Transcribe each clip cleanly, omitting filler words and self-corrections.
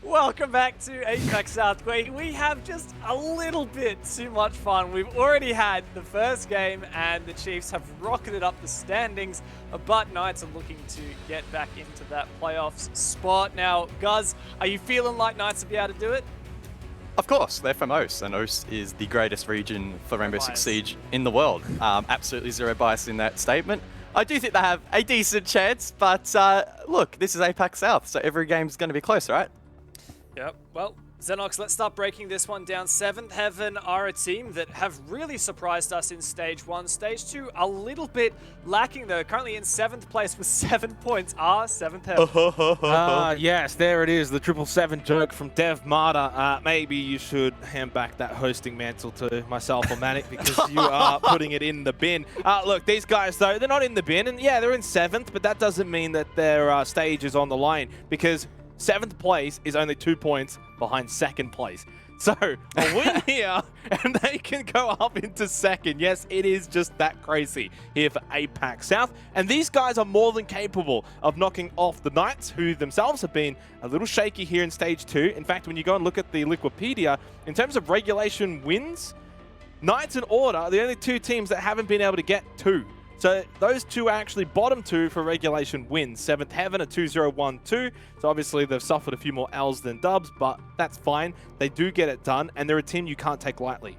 Welcome back to APAC South, where we have just a little bit too much fun. We've already had the first game, and the Chiefs have rocketed up the standings, but Knights are looking to get back into that playoffs spot. Now, Guz, are you feeling like Knights will be able to do it? Of course, they're from OS, and OS is the greatest region for Rainbow Six Siege in the world. Absolutely zero bias in that statement. I do think they have a decent chance, but look, this is APAC South, so every game's going to be close, right? Yep. Well, Xenox, let's start breaking this one down. Seventh Heaven are a team that have really surprised us in Stage 1. Stage 2, a little bit lacking though. Currently in 7th place with 7 points are Seventh Heaven. Yes, there it is, the 777 joke from Dev Marta. Maybe you should hand back that hosting mantle to myself or Manic because you are putting it in the bin. Look, these guys though, they're not in the bin, and yeah, they're in 7th, but that doesn't mean that their stage is on the line, because 7th place is only 2 points behind 2nd place. So, a win here, and they can go up into 2nd. Yes, it is just that crazy here for APAC South. And these guys are more than capable of knocking off the Knights, who themselves have been a little shaky here in Stage 2. In fact, when you go and look at the Wikipedia, in terms of regulation wins, Knights and Order are the only 2 teams that haven't been able to get 2. So those 2 are actually bottom 2 for regulation wins. 7th Heaven at 2-0-1-2. So obviously they've suffered a few more L's than dubs, but that's fine. They do get it done, and they're a team you can't take lightly.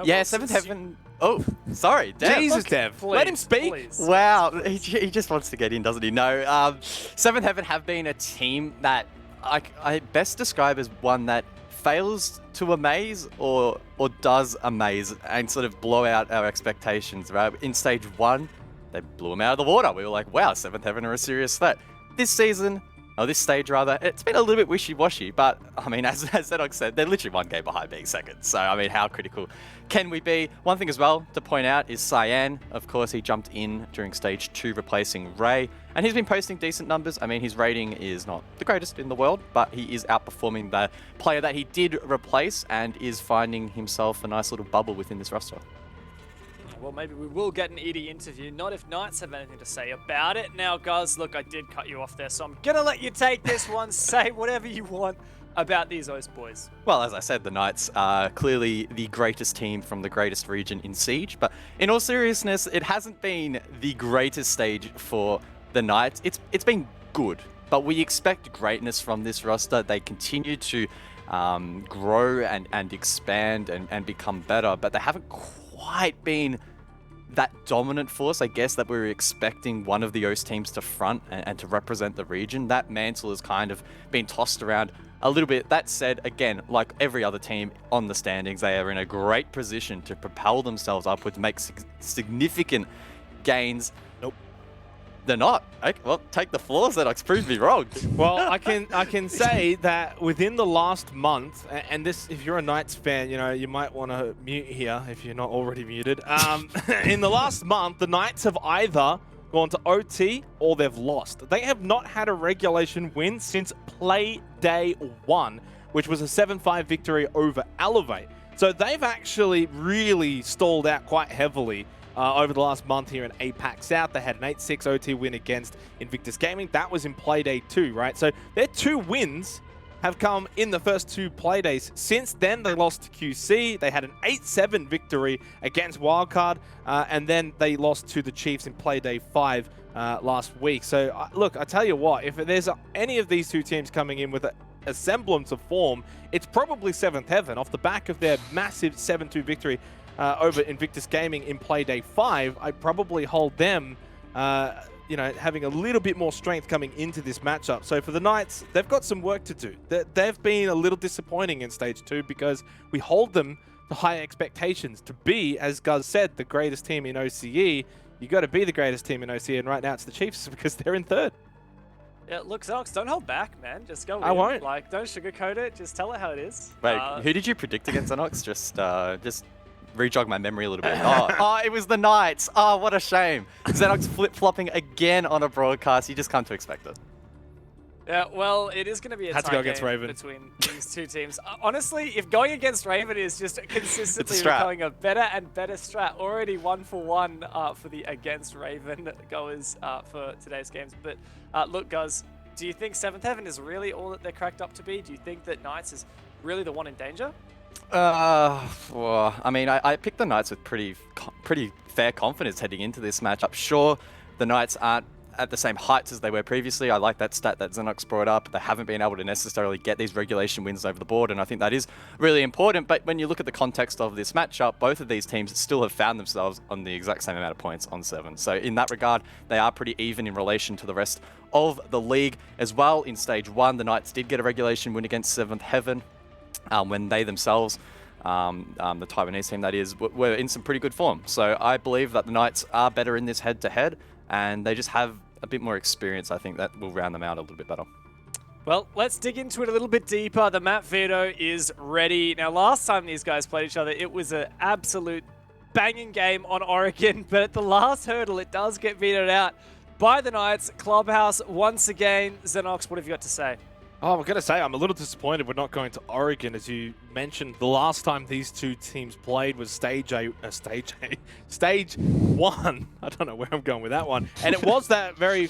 Yeah, 7th Heaven... Oh, sorry, Dev. Jesus, Dev. Please, Let him speak. Please. Wow, he just wants to get in, doesn't he? No, 7th Heaven have been a team that I best describe as one that fails to amaze or does amaze and sort of blow out our expectations, right? In Stage 1, they blew them out of the water. We were like, wow, 7th Heaven are a serious threat. This season, or this stage rather, it's been a little bit wishy-washy, but I mean, as Zenox said, they're literally 1 game behind being 2nd. So, I mean, how critical can we be? One thing as well to point out is Cyan. Of course, he jumped in during Stage 2, replacing Ray, and he's been posting decent numbers. I mean, his rating is not the greatest in the world, but he is outperforming the player that he did replace and is finding himself a nice little bubble within this roster. Well, maybe we will get an Edie interview, not if Knights have anything to say about it. Now, guys, look, I did cut you off there, so I'm going to let you take this one. Say whatever you want about these OS boys. Well, as I said, the Knights are clearly the greatest team from the greatest region in Siege, but in all seriousness, it hasn't been the greatest stage for the Knights. It's been good, but we expect greatness from this roster. They continue to grow and expand and become better, but they haven't quite been that dominant force, I guess, that we were expecting one of the OS teams to front and to represent the region. That mantle has kind of been tossed around a little bit. That said, again, like every other team on the standings, they are in a great position to propel themselves upward, to make significant gains. Nope. They're not. Okay, well, take the floor, Xenox. Prove me wrong. Well, I can say that within the last month, and this, if you're a Knights fan, you know, you might want to mute here if you're not already muted. In the last month, the Knights have either gone to OT or they've lost. They have not had a regulation win since Playday 1, which was a 7-5 victory over Elevate. So they've actually really stalled out quite heavily over the last month here in APAC South. They had an 8-6 OT win against Invictus Gaming. That was in Playday 2, right? So their 2 wins have come in the first 2 Playdays. Since then, they lost to QC. They had an 8-7 victory against Wildcard, and then they lost to the Chiefs in Playday 5 last week. So, look, I tell you what, if there's any of these 2 teams coming in with a semblance of form, it's probably 7th Heaven off the back of their massive 7-2 victory over Invictus Gaming in Playday 5. I probably hold them, you know, having a little bit more strength coming into this matchup. So for the Knights, they've got some work to do. They've been a little disappointing in Stage 2 because we hold them to high expectations to be, as Guz said, the greatest team in OCE. You got to be the greatest team in OCE, and right now it's the Chiefs because they're in 3rd. Yeah, look, Xenox, don't hold back, man. Just go in. I won't. Like, don't sugarcoat it. Just tell it how it is. Wait, who did you predict against Xenox? Just re-jog my memory a little bit. Oh, it was the Knights. Oh, what a shame. Xenox flip-flopping again on a broadcast. You just come to expect it. Yeah, well, it is going to be a Had to tight go against game Raven. between these 2 teams. Honestly, if going against Raven is just consistently strat. becoming a better and better strat, already 1 for 1 for the against Raven goers for today's games. But look, guys, do you think 7th Heaven is really all that they're cracked up to be? Do you think that Knights is really the one in danger? Well, I mean, I picked the Knights with pretty fair confidence heading into this matchup. Sure, the Knights aren't at the same heights as they were previously. I like that stat that Xenox brought up. They haven't been able to necessarily get these regulation wins over the board, and I think that is really important. But when you look at the context of this matchup, both of these teams still have found themselves on the exact same amount of points on 7. So in that regard, they are pretty even in relation to the rest of the league as well. In Stage 1, the Knights did get a regulation win against 7th Heaven when they themselves, the Taiwanese team that is, were in some pretty good form. So I believe that the Knights are better in this head-to-head, and they just have a bit more experience. I think that will round them out a little bit better. Well, let's dig into it a little bit deeper. The map veto is ready. Now, last time these guys played each other, it was an absolute banging game on Oregon, but at the last hurdle, it does get vetoed out by the Knights. Clubhouse once again. Xenox, what have you got to say? Oh, I'm going to say I'm a little disappointed we're not going to Oregon. As you mentioned, the last time these two teams played was Stage 1. I don't know where I'm going with that one. And it was that very,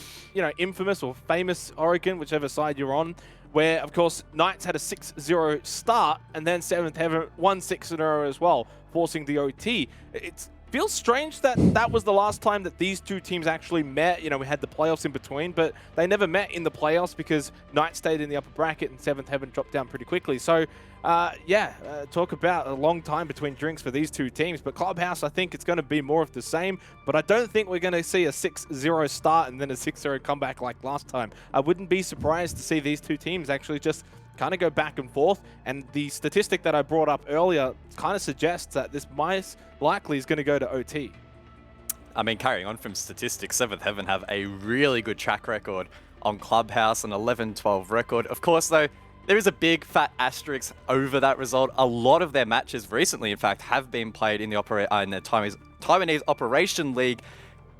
infamous or famous Oregon, whichever side you're on, where, of course, Knights had a 6-0 start, and then 7th Heaven won 6 in a row as well, forcing the OT. It feels strange that that was the last time that these two teams actually met. We had the playoffs in between, but they never met in the playoffs because Knights stayed in the upper bracket and 7th Heaven dropped down pretty quickly. So, talk about a long time between drinks for these two teams. But Clubhouse, I think it's going to be more of the same, but I don't think we're going to see a 6-0 start and then a 6-0 comeback like last time. I wouldn't be surprised to see these two teams actually just kind of go back and forth, and the statistic that I brought up earlier kind of suggests that this most likely is going to go to OT. I mean, carrying on from statistics, 7th Heaven have a really good track record on Clubhouse, an 11-12 record. Of course, though, there is a big fat asterisk over that result. A lot of their matches recently, in fact, have been played in the Taiwanese Operation League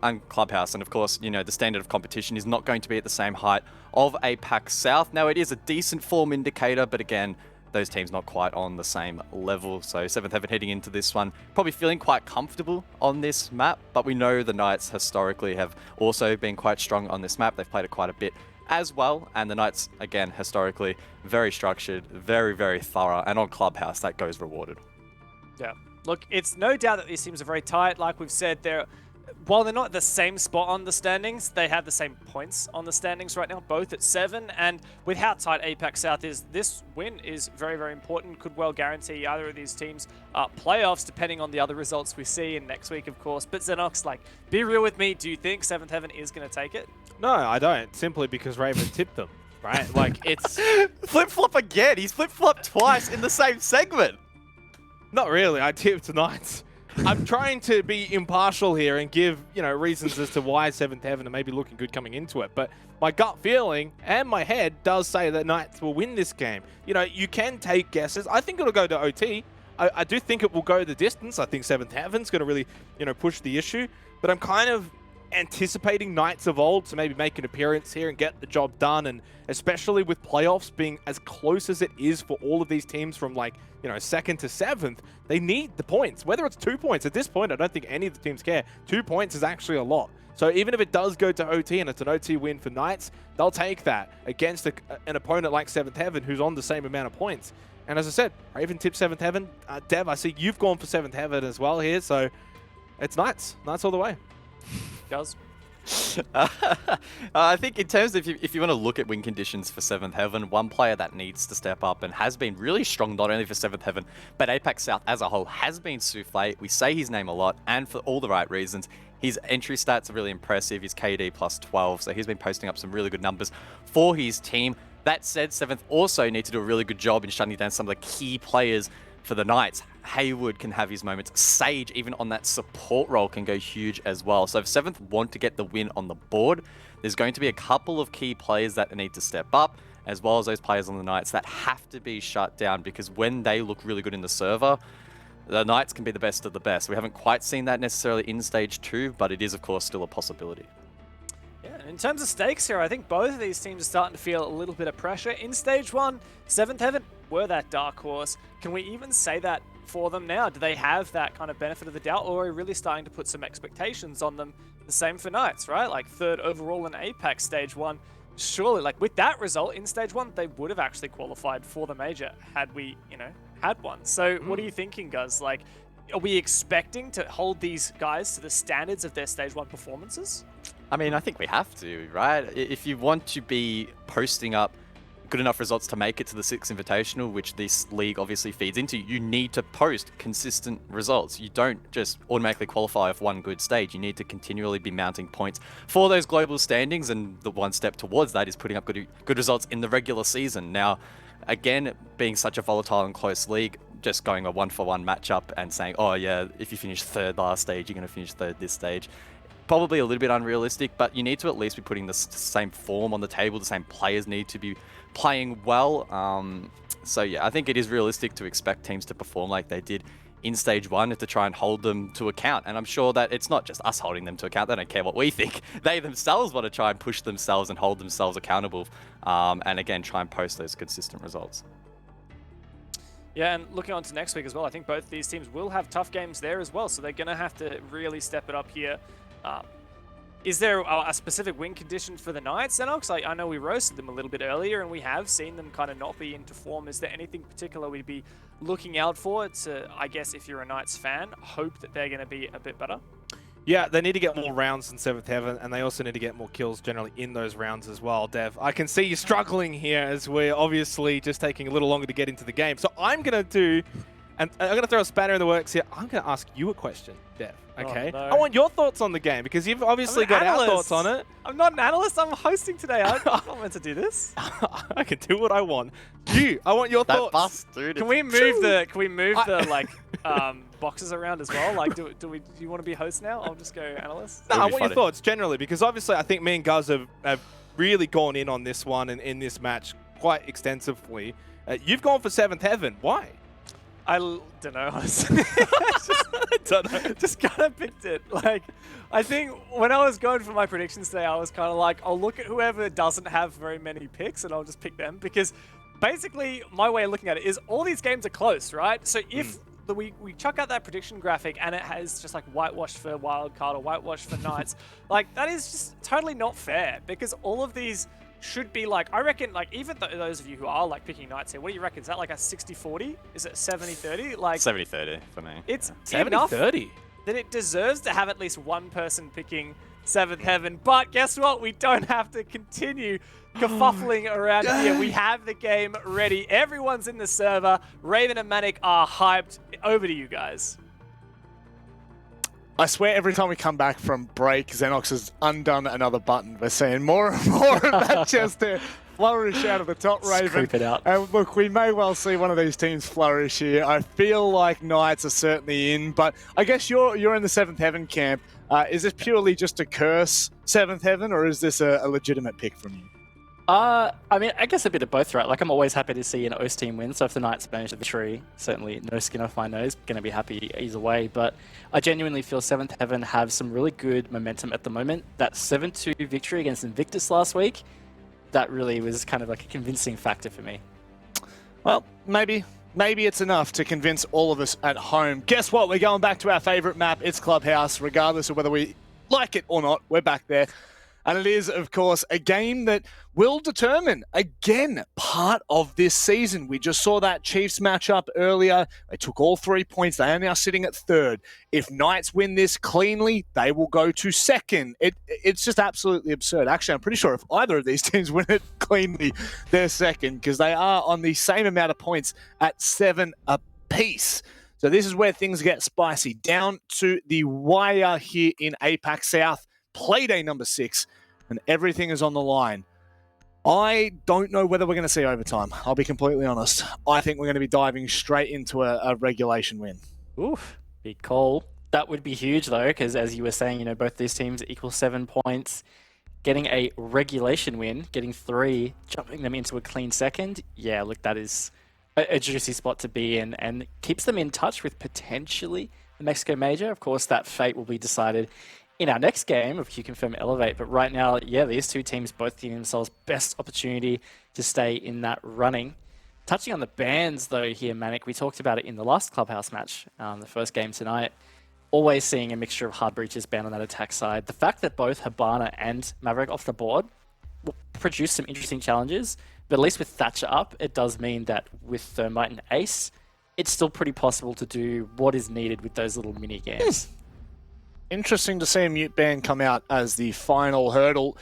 and Clubhouse. And of course, the standard of competition is not going to be at the same height of APAC South. Now, it is a decent form indicator, but again, those teams not quite on the same level. So 7th Heaven heading into this one, probably feeling quite comfortable on this map, but we know the Knights historically have also been quite strong on this map. They've played it quite a bit as well, and the Knights, again, historically, very structured, very, very thorough, and on Clubhouse, that goes rewarded. Yeah. Look, it's no doubt that these teams are very tight. Like we've said, while they're not at the same spot on the standings, they have the same points on the standings right now, both at 7. And with how tight APAC South is, this win is very, very important. Could well guarantee either of these teams playoffs, depending on the other results we see in next week, of course. But Xenox, be real with me. Do you think 7th Heaven is going to take it? No, I don't. Simply because Raven tipped them, right? It's Flip-flop again. He's flip-flopped twice in the same segment. Not really. I tipped Knights. I'm trying to be impartial here and give, reasons as to why 7th Heaven are maybe looking good coming into it. But my gut feeling and my head does say that Knights will win this game. You can take guesses. I think it'll go to OT. I do think it will go the distance. I think 7th Heaven's going to really, push the issue. But I'm kind of anticipating Knights of old to maybe make an appearance here and get the job done, and especially with playoffs being as close as it is for all of these teams from 2nd to 7th, they need the points. Whether it's 2 points, at this point I don't think any of the teams care. 2 points is actually a lot. So even if it does go to OT and it's an OT win for Knights, they'll take that against an opponent like 7th Heaven who's on the same amount of points. And as I said, Raven tipped 7th Heaven. Dev, I see you've gone for 7th Heaven as well here, so it's Knights all the way. Does. I think in terms of if you want to look at win conditions for 7th Heaven, one player that needs to step up and has been really strong not only for 7th Heaven, but APAC South as a whole has been Souffle. We say his name a lot, and for all the right reasons. His entry stats are really impressive. His KD plus 12, so he's been posting up some really good numbers for his team. That said, 7th also need to do a really good job in shutting down some of the key players for the Knights. Haywood can have his moments. Sage, even on that support role, can go huge as well. So if 7th want to get the win on the board, there's going to be a couple of key players that need to step up, as well as those players on the Knights that have to be shut down, because when they look really good in the server, the Knights can be the best of the best. We haven't quite seen that necessarily in Stage 2, but it is, of course, still a possibility. Yeah, in terms of stakes here, I think both of these teams are starting to feel a little bit of pressure. In Stage 1, 7th Heaven were that dark horse. Can we even say that for them now? Do they have that kind of benefit of the doubt, or are we really starting to put some expectations on them? The same for Knights, right? 3rd overall in APAC Stage 1. surely, like with that result in stage 1, they would have actually qualified for the major had we, had one. So what are you thinking, guys? Like, are we expecting to hold these guys to the standards of their stage 1 performances? I mean, I think we have to, right? If you want to be posting up good enough results to make it to the 6th Invitational, which this league obviously feeds into, you need to post consistent results. You don't just automatically qualify off one good stage. You need to continually be mounting points for those global standings, and the one step towards that is putting up good results in the regular season. Now, again, being such a volatile and close league, just going a 1-for-1 matchup and saying, oh yeah, if you finish 3rd last stage, you're going to finish 3rd this stage, probably a little bit unrealistic, but you need to at least be putting the same form on the table. The same players need to be playing well. So yeah, I think it is realistic to expect teams to perform like they did in stage 1 and to try and hold them to account. And I'm sure that it's not just us holding them to account. They don't care what we think. They themselves want to try and push themselves and hold themselves accountable. And again, try and post those consistent results. Yeah, and looking on to next week as well, I think both these teams will have tough games there as well. So they're going to have to really step it up here. Is there a specific win condition for the Knights, Xenox? I know we roasted them a little bit earlier, and we have seen them kind of not be into form. Is there anything particular we'd be looking out for to, I guess, if you're a Knights fan, hope that they're going to be a bit better? Yeah, they need to get more rounds in 7th Heaven, and they also need to get more kills generally in those rounds as well, Dev. I can see you struggling here as we're obviously just taking a little longer to get into the game. So I'm going to do, and I'm going to throw a spanner in the works here. I'm going to ask you a question, Dev. Okay, oh, no. I want your thoughts on the game because you've obviously got our thoughts on it. I'm not an analyst. I'm hosting today. I'm not meant to do this. I can do what I want. I want your thoughts. Bust, dude. Can we move the like boxes around as well? Like, do you want to be host now? I'll just go analyst. No, I want your thoughts generally because obviously I think me and Guz have really gone in on this one and in this match quite extensively. You've gone for 7th Heaven. Why? I don't know, honestly. Just kind of picked it. Like, I think when I was going for my predictions today, I was kind of like, I'll look at whoever doesn't have very many picks and I'll just pick them. Because basically, my way of looking at it is all these games are close, right? So if we chuck out that prediction graphic and it has just like whitewashed for Wildcard or whitewashed for Knights, like that is just totally not fair because all of these should be like, I reckon, like even those of you who are like picking Knights here, what do you reckon? Is that like a 60-40? Is it 70-30? Like 70-30 for me. It's 70-30. That it deserves to have at least one person picking 7th Heaven. But guess what? We don't have to continue kerfuffling around here. We have the game ready. Everyone's in the server. Raven and Manic are hyped. Over to you guys. I swear every time we come back from break, Xenox has undone another button. We're seeing more and more of that just to flourish out of the top, Raven. Creep it out. And look, we may well see one of these teams flourish here. I feel like Knights are certainly in, but I guess you're in the 7th Heaven camp. Is this purely just a curse 7th Heaven, or is this a legitimate pick from you? I mean, I guess a bit of both, right? Like, I'm always happy to see an OS team win, so if the Knights manage the victory, certainly no skin off my nose, going to be happy either way, but I genuinely feel 7th Heaven have some really good momentum at the moment. That 7-2 victory against Invictus last week, that really was kind of like a convincing factor for me. Well, maybe it's enough to convince all of us at home. Guess what? We're going back to our favorite map. It's Clubhouse, regardless of whether we like it or not. We're back there. And it is, of course, a game that will determine, again, part of this season. We just saw that Chiefs matchup earlier. They took all 3 points. They are now sitting at 3rd. If Knights win this cleanly, they will go to 2nd. It's just absolutely absurd. Actually, I'm pretty sure if either of these teams win it cleanly, they're 2nd, because they are on the same amount of points at 7 apiece. So this is where things get spicy. Down to the wire here in APAC South. Playday number 6, and everything is on the line. I don't know whether we're going to see overtime. I'll be completely honest. I think we're going to be diving straight into a regulation win. Oof, big call. That would be huge though, because as you were saying, both these teams equal 7 points. Getting a regulation win, getting 3, jumping them into a clean 2nd. Yeah, look, that is a juicy spot to be in and keeps them in touch with potentially the Mexico Major. Of course, that fate will be decided in our next game, if you confirm Elevate, but right now, yeah, these two teams both giving themselves best opportunity to stay in that running. Touching on the bans, though, here, Manic, we talked about it in the last Clubhouse match, the first game tonight. Always seeing a mixture of hard breaches banned on that attack side. The fact that both Habana and Maverick off the board will produce some interesting challenges. But at least with Thatcher up, it does mean that with Thermite and Ace, it's still pretty possible to do what is needed with those little mini games. Interesting to see a mute ban come out as the final hurdle.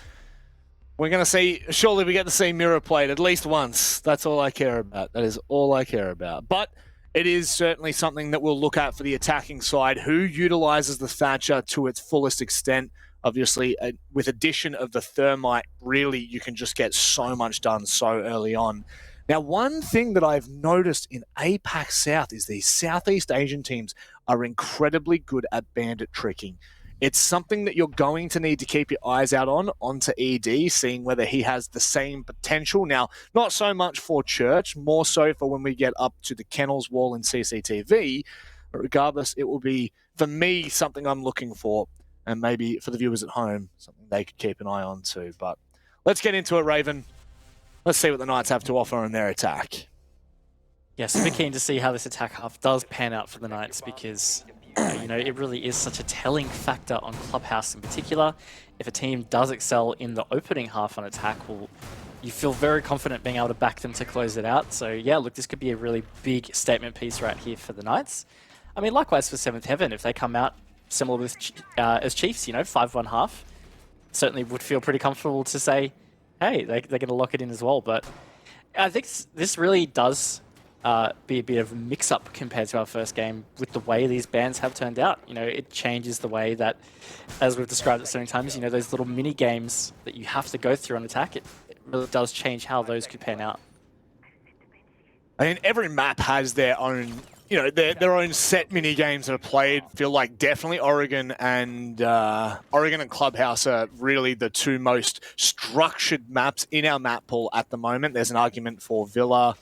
We're going to see, surely we get to see mirror played at least once. That's all I care about. That is all I care about. But it is certainly something that we'll look at for the attacking side. Who utilizes the Thatcher to its fullest extent? Obviously, with addition of the Thermite, really, you can just get so much done so early on. Now, one thing that I've noticed in APAC South is these Southeast Asian teams are incredibly good at bandit tricking. It's something that you're going to need to keep your eyes out on, onto ED, seeing whether he has the same potential. Now, not so much for Church, more so for when we get up to the Kennels wall in CCTV. But regardless, it will be, for me, something I'm looking for. And maybe for the viewers at home, something they could keep an eye on too. But let's get into it, Raven. Let's see what the Knights have to offer in their attack. Yeah, super keen to see how this attack half does pan out for the Knights because, it really is such a telling factor on Clubhouse in particular. If a team does excel in the opening half on attack, well, you feel very confident being able to back them to close it out. So yeah, look, this could be a really big statement piece right here for the Knights. I mean, likewise for 7th Heaven, if they come out similar with as Chiefs, 5-1 half, certainly would feel pretty comfortable to say, hey, they're going to lock it in as well. But I think this really does be a bit of a mix-up compared to our first game with the way these bans have turned out. It changes the way that, as we've described it so many times, those little mini-games that you have to go through on attack, it really does change how those could pan out. I mean, every map has their own, their own set mini games that are played. Feel like definitely Oregon and Clubhouse are really the two most structured maps in our map pool at the moment. There's an argument for Villa,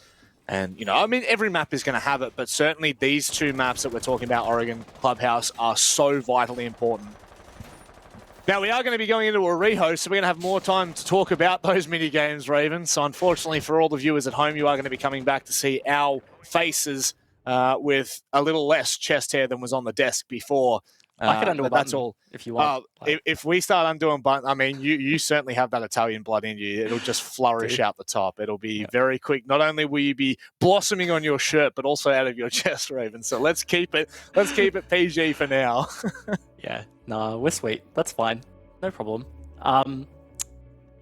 and every map is going to have it, but certainly these two maps that we're talking about, Oregon, Clubhouse, are so vitally important. Now, we are going to be going into a rehost, so we're going to have more time to talk about those mini games, Raven. So unfortunately for all the viewers at home, you are going to be coming back to see our faces with a little less chest hair than was on the desk before. I could undo a button that's all. if you want. If we start undoing buttons, I mean, you certainly have that Italian blood in you. It'll just flourish out the top. It'll be very quick. Not only will you be blossoming on your shirt, but also out of your chest, Raven. So let's keep it PG for now. Yeah, no, we're sweet. That's fine. No problem.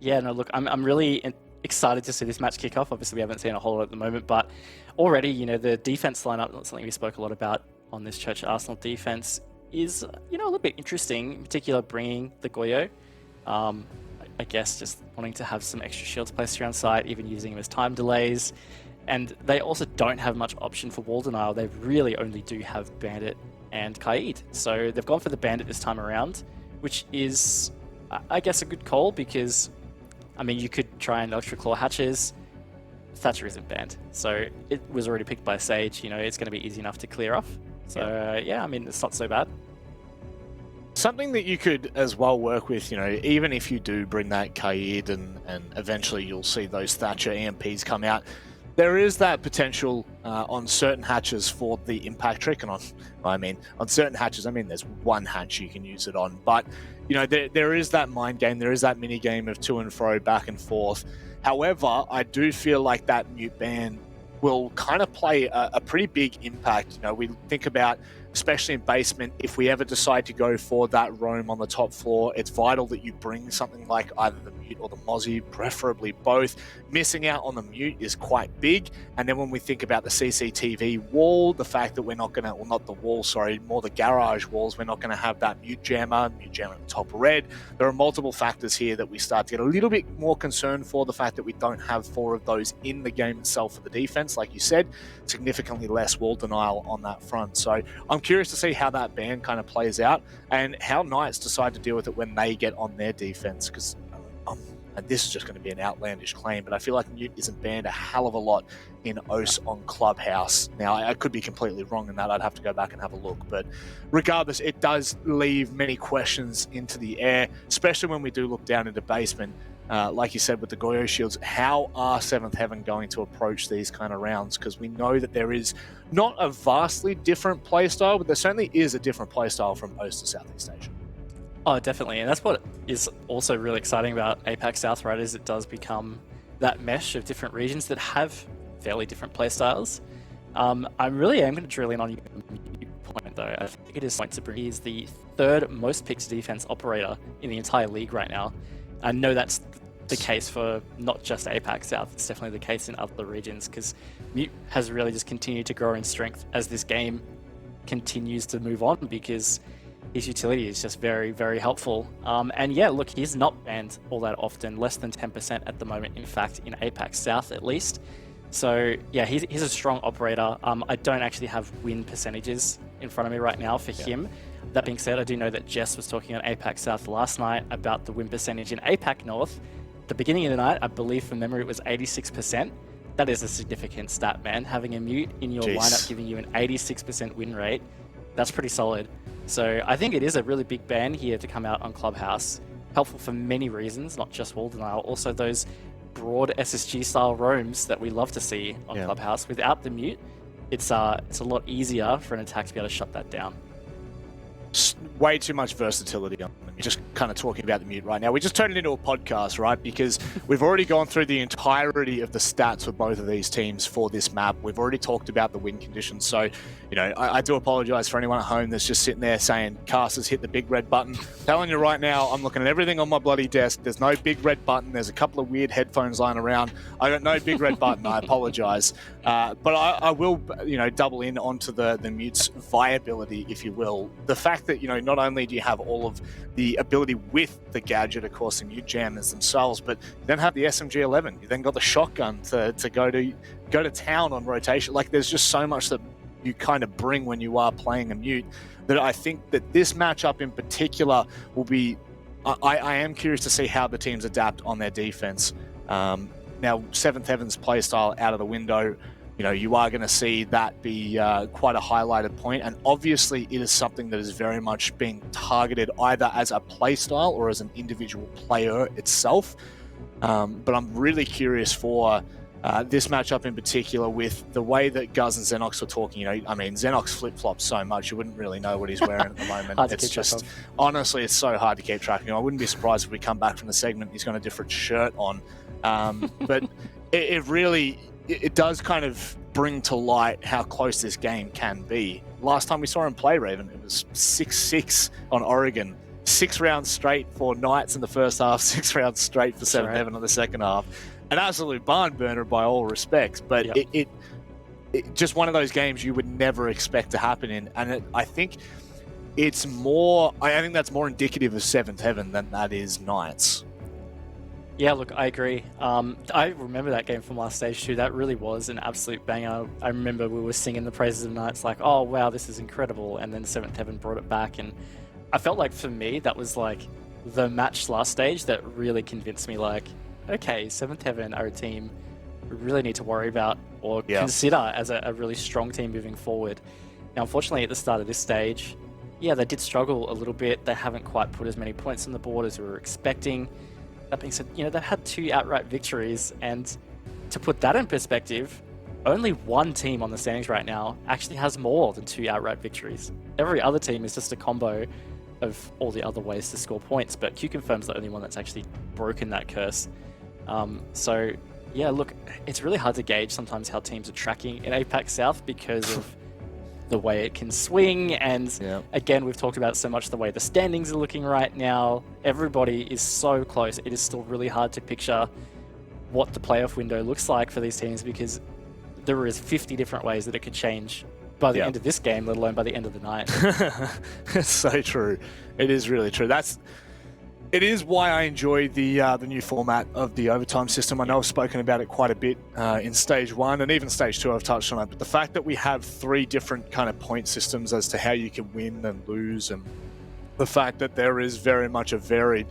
Yeah, no, look, I'm really excited to see this match kick off. Obviously, we haven't seen a whole lot at the moment, but already, the defense lineup, not something we spoke a lot about on this Church Arsenal defense, is, a little bit interesting, in particular bringing the Goyo. I guess just wanting to have some extra shields placed around site, even using them as time delays. And they also don't have much option for wall denial. They really only do have Bandit and Kaid. So they've gone for the Bandit this time around, which is, I guess, a good call because, I mean, you could try and Electric Claw hatches. Thatcher isn't banned. So it was already picked by Sage. It's going to be easy enough to clear off. So yeah, I mean, it's not so bad. Something that you could as well work with, even if you do bring that Kaid and eventually you'll see those Thatcher EMPs come out, there is that potential on certain hatches for the impact trick. And on certain hatches, there's one hatch you can use it on. But, there is that mind game. There is that mini game of to and fro, back and forth. However, I do feel like that mute ban will kind of play a pretty big impact. We think about, especially in basement, if we ever decide to go for that roam on the top floor, it's vital that you bring something like either the mute or the Mozzie, preferably both. Missing out on the mute is quite big. And then when we think about the CCTV wall, the fact that we're not going to, well, not the wall, sorry, more the garage walls, we're not going to have that mute jammer at the top red. There are multiple factors here that we start to get a little bit more concerned for. The fact that we don't have 4 of those in the game itself for the defense, like you said, significantly less wall denial on that front. So I'm curious to see how that ban kind of plays out and how Knights decide to deal with it when they get on their defense, because and this is just going to be an outlandish claim, but I feel like Mute isn't banned a hell of a lot in OS on Clubhouse. Now, I could be completely wrong in that. I'd have to go back and have a look. But regardless, it does leave many questions into the air, especially when we do look down into basement. Like you said, with the Goyo shields, how are 7th Heaven going to approach these kind of rounds? Because we know that there is not a vastly different playstyle, but there certainly is a different playstyle from OS to Southeast Asia. Oh, definitely. And that's what is also really exciting about APAC South, right, is it does become that mesh of different regions that have fairly different playstyles. I really am going to drill in on your point, though. I think it is point to bring. He is the third most picked defense operator in the entire league right now. I know that's the case for not just APAC South, it's definitely the case in other regions, because Mute has really just continued to grow in strength as this game continues to move on, because his utility is just very, very helpful. And yeah, look, he's not banned all that often, less than 10% at the moment, in fact, in APAC South at least. So yeah, he's a strong operator. I don't actually have win percentages in front of me right now for him. That being said, I do know that Jess was talking on APAC South last night about the win percentage in APAC North. At the beginning of the night, I believe from memory it was 86%. That is a significant stat, man. Having a Mute in your lineup giving you an 86% win rate, that's pretty solid. So I think it is a really big ban here to come out on Clubhouse. Helpful for many reasons, not just wall denial, also those broad SSG style roams that we love to see on Clubhouse. Without the Mute, it's a lot easier for an attack to be able to shut that down. Way too much versatility on them. You're just kind of talking about the Mute right now. We just turned it into a podcast, right? Because we've already gone through the entirety of the stats for both of these teams for this map. We've already talked about the win conditions. So, you know, I do apologize for anyone at home that's just sitting there saying, Casters hit the big red button. Telling you right now, I'm looking at everything on my bloody desk. There's no big red button. There's a couple of weird headphones lying around. I got no big red button. I apologize. But I will, you know, double in onto the Mute's viability, if you will. The fact that, you know, not only do you have all of the ability with the gadget, of course, the Mute jammers themselves, but you then have the SMG11. You then got the shotgun to go to town on rotation. Like, there's just so much that you kind of bring when you are playing a Mute that I think that this matchup in particular will be. I am curious to see how the teams adapt on their defense. Now, Seventh Heaven's playstyle out of the window. You know, you are going to see that be quite a highlighted point, and obviously it is something that is very much being targeted either as a playstyle or as an individual player itself. But I'm really curious for this matchup in particular with the way that Guz and Xenox were talking. You know, I mean, Xenox flip-flops so much you wouldn't really know what he's wearing at the moment. It's just, honestly, it's so hard to keep track of him. I wouldn't be surprised if we come back from the segment, he's got a different shirt on. But it really... It does kind of bring to light how close this game can be. Last time we saw him play Raven, it was 6-6 on Oregon. 6 rounds straight for Knights in the first half, 6 rounds straight for 7 Heaven on the second half. An absolute barn burner by all respects, but it just one of those games you would never expect to happen in. And I think it's more, I think that's more indicative of 7th Heaven than that is Knights. Yeah, look, I agree. I remember that game from last stage too. That really was an absolute banger. I remember we were singing the praises of Knights like, oh wow, this is incredible. And then 7th Heaven brought it back. And I felt like for me, that was like the match last stage that really convinced me like, okay, 7th Heaven are a team we really need to worry about or consider as a really strong team moving forward. Now, unfortunately, at the start of this stage, yeah, they did struggle a little bit. They haven't quite put as many points on the board as we were expecting. That being said, you know, they've had 2 outright victories, and to put that in perspective, only one team on the standings right now actually has more than 2 outright victories. Every other team is just a combo of all the other ways to score points, but Q-Confirm's the only one that's actually broken that curse. So, yeah, look, it's really hard to gauge sometimes how teams are tracking in APAC South because of the way it can swing, and again, we've talked about so much the way the standings are looking right now. Everybody is so close. It is still really hard to picture what the playoff window looks like for these teams because there is 50 different ways that it could change by the end of this game, let alone by the end of the night. It's so true. It is really true. It is why I enjoy the new format of the overtime system. I know I've spoken about it quite a bit in Stage 1 and even Stage 2 I've touched on it, but the fact that we have 3 different kind of point systems as to how you can win and lose, and the fact that there is very much a varied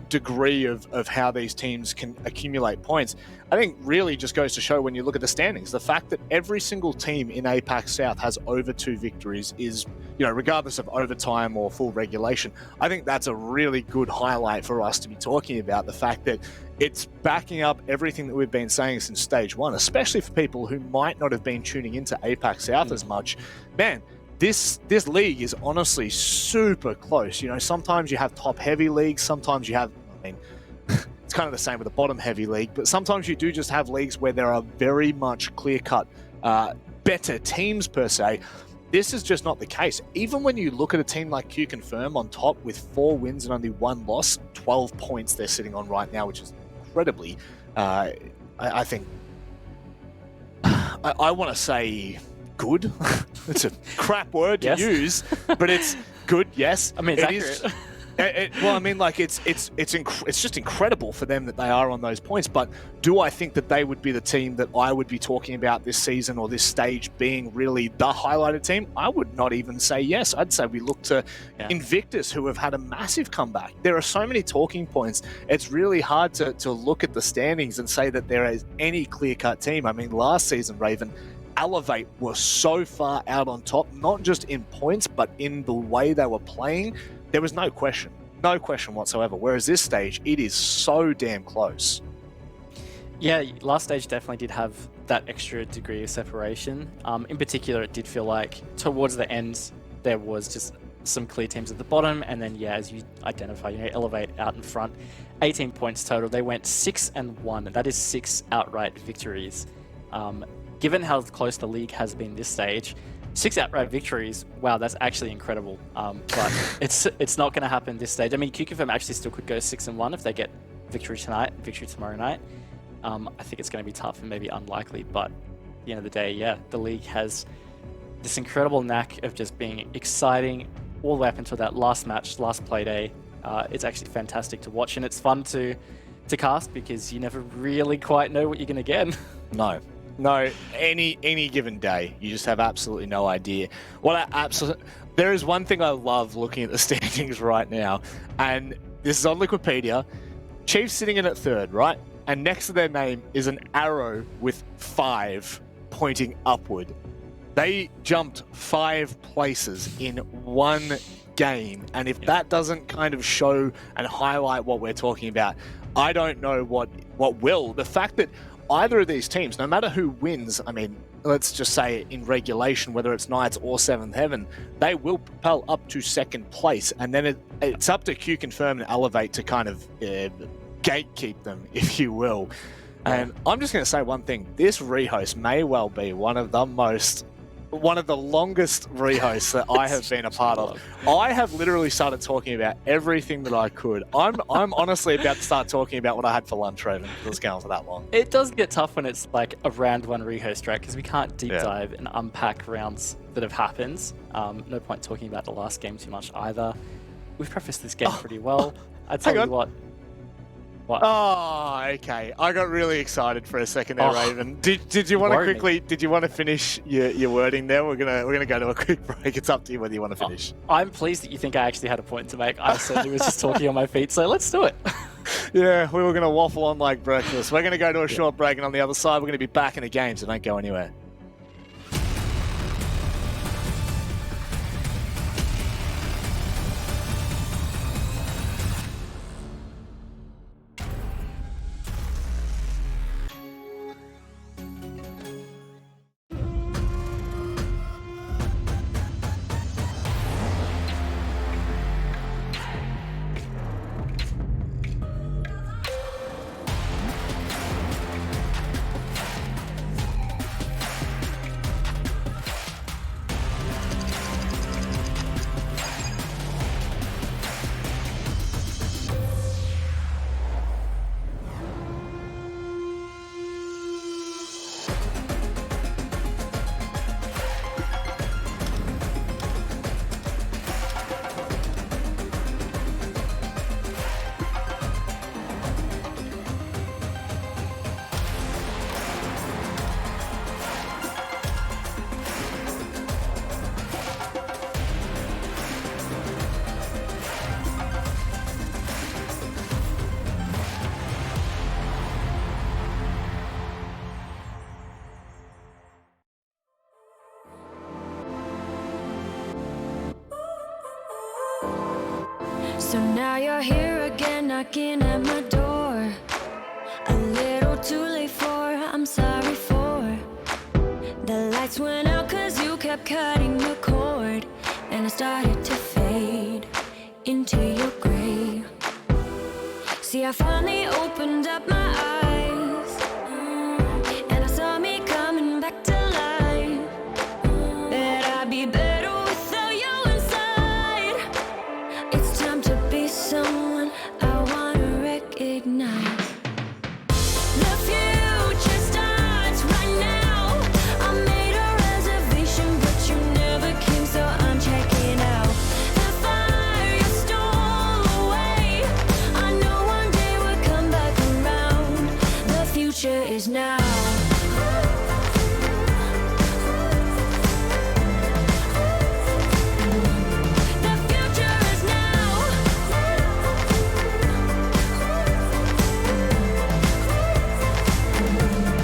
degree of how these teams can accumulate points, I think really just goes to show when you look at the standings, the fact that every single team in APAC South has over 2 victories is, you know, regardless of overtime or full regulation. I think that's a really good highlight for us to be talking about, the fact that it's backing up everything that we've been saying since Stage 1, especially for people who might not have been tuning into APAC South as much. Man, this league is honestly super close. You know, sometimes you have top-heavy leagues, sometimes you have, I mean, it's kind of the same with the bottom-heavy league, but sometimes you do just have leagues where there are very much clear-cut better teams per se. This is just not the case. Even when you look at a team like Q Confirm on top with 4 wins and only 1 loss, 12 points they're sitting on right now, which is incredibly, I think, I want to say good. It's a crap word to use, but it's good, yes. I mean, it's accurate. Well, I mean, like it's just incredible for them that they are on those points. But do I think that they would be the team that I would be talking about this season or this stage being really the highlighted team? I would not even say yes. I'd say we look to Invictus, who have had a massive comeback. There are so many talking points. It's really hard to look at the standings and say that there is any clear-cut team. I mean, last season, Raven, Elevate were so far out on top, not just in points, but in the way they were playing. There was no question whatsoever. Whereas this stage, it is so damn close. Yeah, last stage definitely did have that extra degree of separation. In particular, it did feel like towards the end, there was just some clear teams at the bottom. And then, yeah, as you identify, Elevate out in front, 18 points total. They went 6-1. That is 6 outright victories. Given how close the league has been this stage, 6 outright victories, wow, that's actually incredible. But it's not going to happen this stage. I mean, QQFM actually still could go 6-1 if they get victory tonight, victory tomorrow night. I think it's going to be tough and maybe unlikely, but at the end of the day, yeah, the league has this incredible knack of just being exciting all the way up until that last match, last Playday. It's actually fantastic to watch, and it's fun to cast because you never really quite know what you're going to get. No, any given day, you just have absolutely no idea. There is one thing I love looking at the standings right now, and this is on Wikipedia. Chiefs sitting in at 3rd, right? And next to their name is an arrow with 5 pointing upward. They jumped 5 places in one game, and if that doesn't kind of show and highlight what we're talking about, I don't know what will. The fact that either of these teams, no matter who wins, I mean, let's just say in regulation, whether it's Knights or 7th Heaven, they will propel up to 2nd place. And then it's up to Q Confirm and Elevate to kind of gatekeep them, if you will. And I'm just going to say one thing. This rehost may well be one of the longest rehosts that I have been a part of. I have literally started talking about everything that I could. I'm honestly about to start talking about what I had for lunch, Raven. It was going for that long. It does get tough when it's like a round 1 rehost, right? Because we can't deep dive and unpack rounds that have happened. No point talking about the last game too much either. We've prefaced this game pretty well. I'd tell you what. Oh, okay. I got really excited for a second there, Raven. Did you want to quickly? Did you want to finish your wording there? We're gonna go to a quick break. It's up to you whether you want to finish. I'm pleased that you think I actually had a point to make. I certainly was just talking on my feet, so let's do it. Yeah, we were gonna waffle on like breakfast. We're gonna go to a short break, and on the other side, we're gonna be back in the game. So don't go anywhere. So now you're here again, knocking at my door. A little too late for, I'm sorry for. The lights went out 'cause you kept cutting the cord. chord, and I started to fade into your gray. See, I finally opened up my eyes, and I saw me coming back to life. That I'd be better without you inside. It's time to be someone I wanna recognize. The future starts right now. I made a reservation, but you never came, so I'm checking out. The fire you stole away, I know one day we'll come back around. The future is now. The future is now.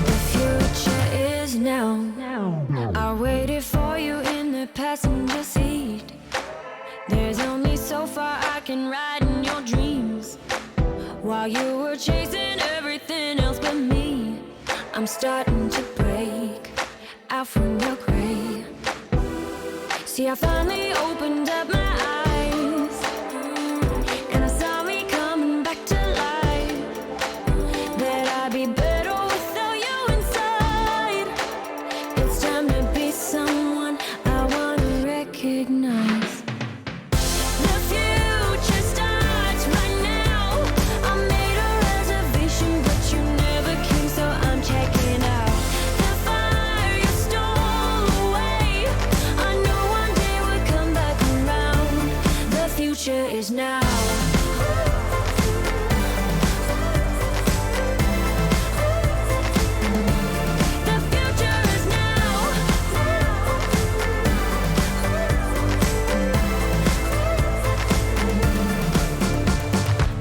The future is now. I waited for you in the passenger seat. There's only so far I can ride in your dreams. While you were chasing everything else but me, I'm starting to break out from your gray. See, I finally opened up my eyes, and I saw me coming back to life. That I'd be better without you inside. It's time to be someone I wanna recognize. The future starts right now. I made a reservation, but you never came, so I'm checking out. The fire you stole away, I know one day we'll come back around. The future is now. The future is now.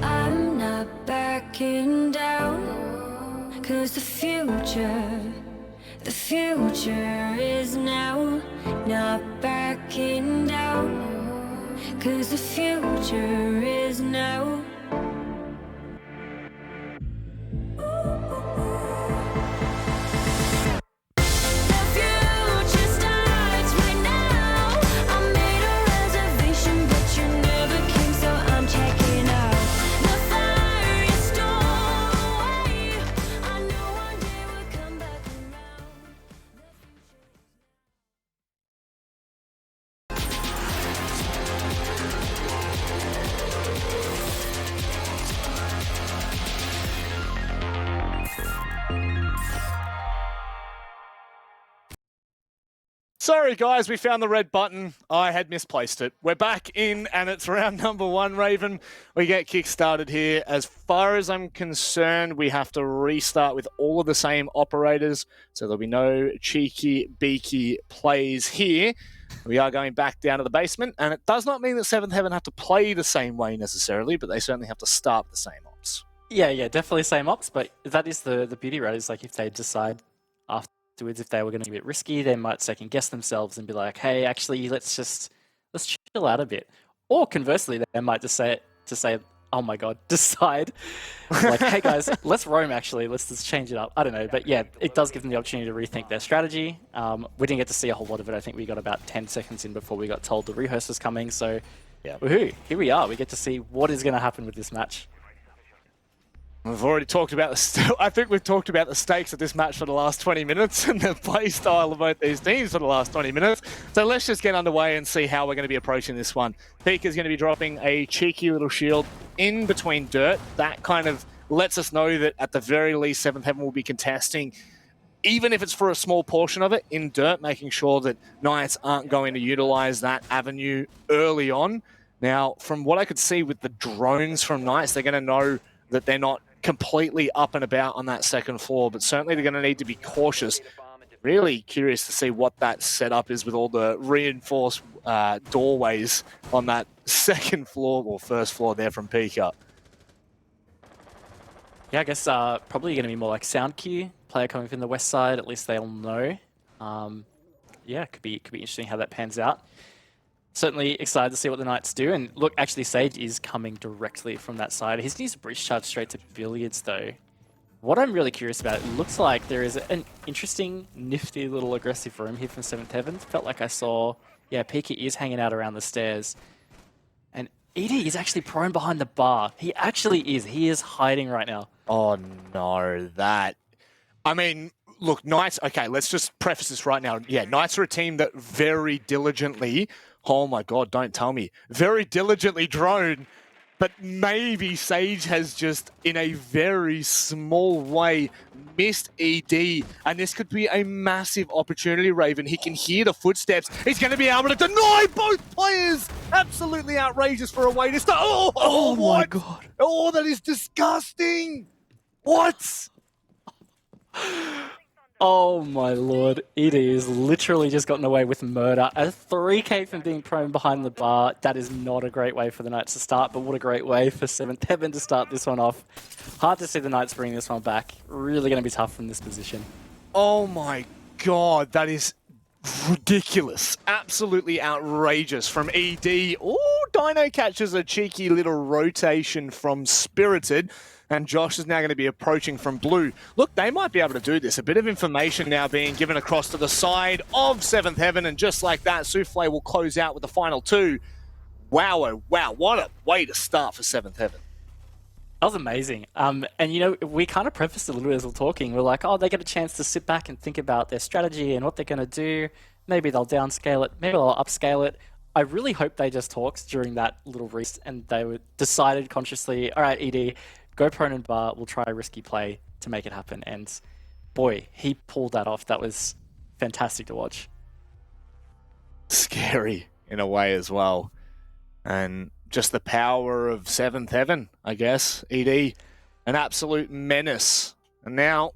I'm not backing down, 'cause the future is now. Not backing down, 'cause the future is now. The future starts right now. I made a reservation, but you never came, so I'm checking out. The fire you stole away, I know one day we'll come back around. Sorry, guys, we found the red button. I had misplaced it. We're back in, and it's round number 1, Raven. We get kick-started here. As far as I'm concerned, we have to restart with all of the same operators, so there'll be no cheeky, beaky plays here. We are going back down to the basement, and it does not mean that Seventh Heaven have to play the same way necessarily, but they certainly have to start the same ops. Yeah, definitely same ops, but that is the beauty, right? Is like if they decide afterwards if they were going to be a bit risky, they might second guess themselves and be like, hey, actually, let's chill out a bit. Or conversely, they might just say, oh my god, decide like, hey guys, let's roam actually, let's just change it up. I don't know, but yeah, it does give them the opportunity to rethink their strategy. We didn't get to see a whole lot of it. I think we got about 10 seconds in before we got told the rehearse was coming, so yeah, woohoo, here we are. We get to see what is going to happen with this match. We've already talked about I think we've talked about the stakes of this match for the last 20 minutes and the play style of both these teams for the last 20 minutes. So let's just get underway and see how we're going to be approaching this one. Peak is going to be dropping a cheeky little shield in between dirt. That kind of lets us know that at the very least, Seventh Heaven will be contesting, even if it's for a small portion of it, in dirt, making sure that Knights aren't going to utilize that avenue early on. Now, from what I could see with the drones from Knights, they're going to know that they're not completely up and about on that second floor, but certainly they're going to need to be cautious. Really curious to see what that setup is with all the reinforced doorways on that second floor or first floor there from Pika. Yeah, I guess probably going to be more like sound cue, player coming from the west side, at least they'll know. Yeah, it could be interesting how that pans out. Certainly excited to see what the Knights do. And look, actually, Sage is coming directly from that side. He's going to use a breach charge straight to Billiards, though. What I'm really curious about, it looks like there is an interesting, nifty little aggressive room here from 7th Heaven. Felt like I saw, yeah, Pika is hanging out around the stairs. And ED is actually prone behind the bar. He actually is. He is hiding right now. Oh no, that... I mean, look, Knights... Okay, let's just preface this right now. Yeah, Knights are a team that very diligently... Oh my god, don't tell me. Very diligently drone, but maybe Sage has just, in a very small way, missed ED. And this could be a massive opportunity, Raven. He can hear the footsteps. He's going to be able to deny both players. Absolutely outrageous for a way to start. Oh my god. Oh, that is disgusting. What? Oh my lord, ED has literally just gotten away with murder. A 3k from being prone behind the bar. That is not a great way for the Knights to start, but what a great way for 7th Heaven to start this one off. Hard to see the Knights bring this one back. Really going to be tough from this position. Oh my god, that is ridiculous. Absolutely outrageous from ED. Oh, Dino catches a cheeky little rotation from Spirited. And Josh is now going to be approaching from blue. Look, they might be able to do this. A bit of information now being given across to the side of 7th Heaven. And just like that, Souffle will close out with the final 2. Wow, oh wow, what a way to start for 7th Heaven. That was amazing. And, you know, we kind of prefaced a little bit as we're talking. We're like, oh, they get a chance to sit back and think about their strategy and what they're going to do. Maybe they'll downscale it. Maybe they'll upscale it. I really hope they just talked during that little race and they decided consciously, all right, ED, go prone and bar, we'll try a risky play to make it happen. And boy, he pulled that off. That was fantastic to watch. Scary in a way as well. And just the power of 7th Heaven, I guess. ED, an absolute menace. And now,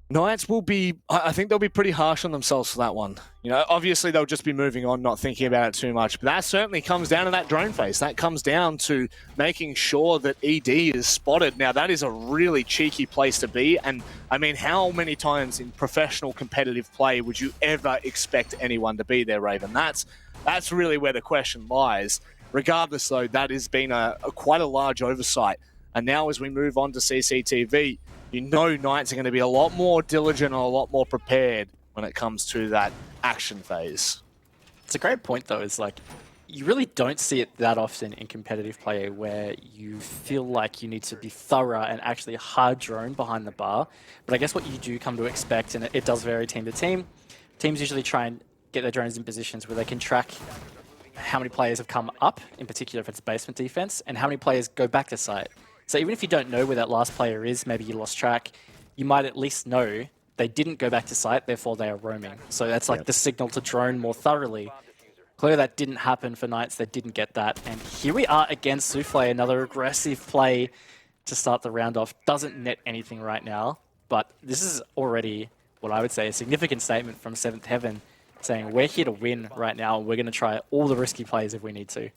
Knights will be, I think they'll be pretty harsh on themselves for that one. You know, obviously they'll just be moving on, not thinking about it too much. But that certainly comes down to that drone phase. That comes down to making sure that ED is spotted. Now, that is a really cheeky place to be. And, I mean, how many times in professional competitive play would you ever expect anyone to be there, Raven? That's really where the question lies. Regardless, though, that has been quite a large oversight. And now as we move on to CCTV, you know Knights are going to be a lot more diligent and a lot more prepared when it comes to that action phase. It's a great point, though. It's like, you really don't see it that often in competitive play where you feel like you need to be thorough and actually hard drone behind the bar. But I guess what you do come to expect, and it does vary team to team, teams usually try and get their drones in positions where they can track how many players have come up, in particular if it's basement defense, and how many players go back to site. So even if you don't know where that last player is, maybe you lost track, you might at least know they didn't go back to site, therefore they are roaming. So that's like the signal to drone more thoroughly. Clearly that didn't happen for Knights, they didn't get that. And here we are against Souffle, another aggressive play to start the round off. Doesn't net anything right now, but this is already what I would say a significant statement from 7th Heaven, saying we're here to win right now, and we're going to try all the risky plays if we need to.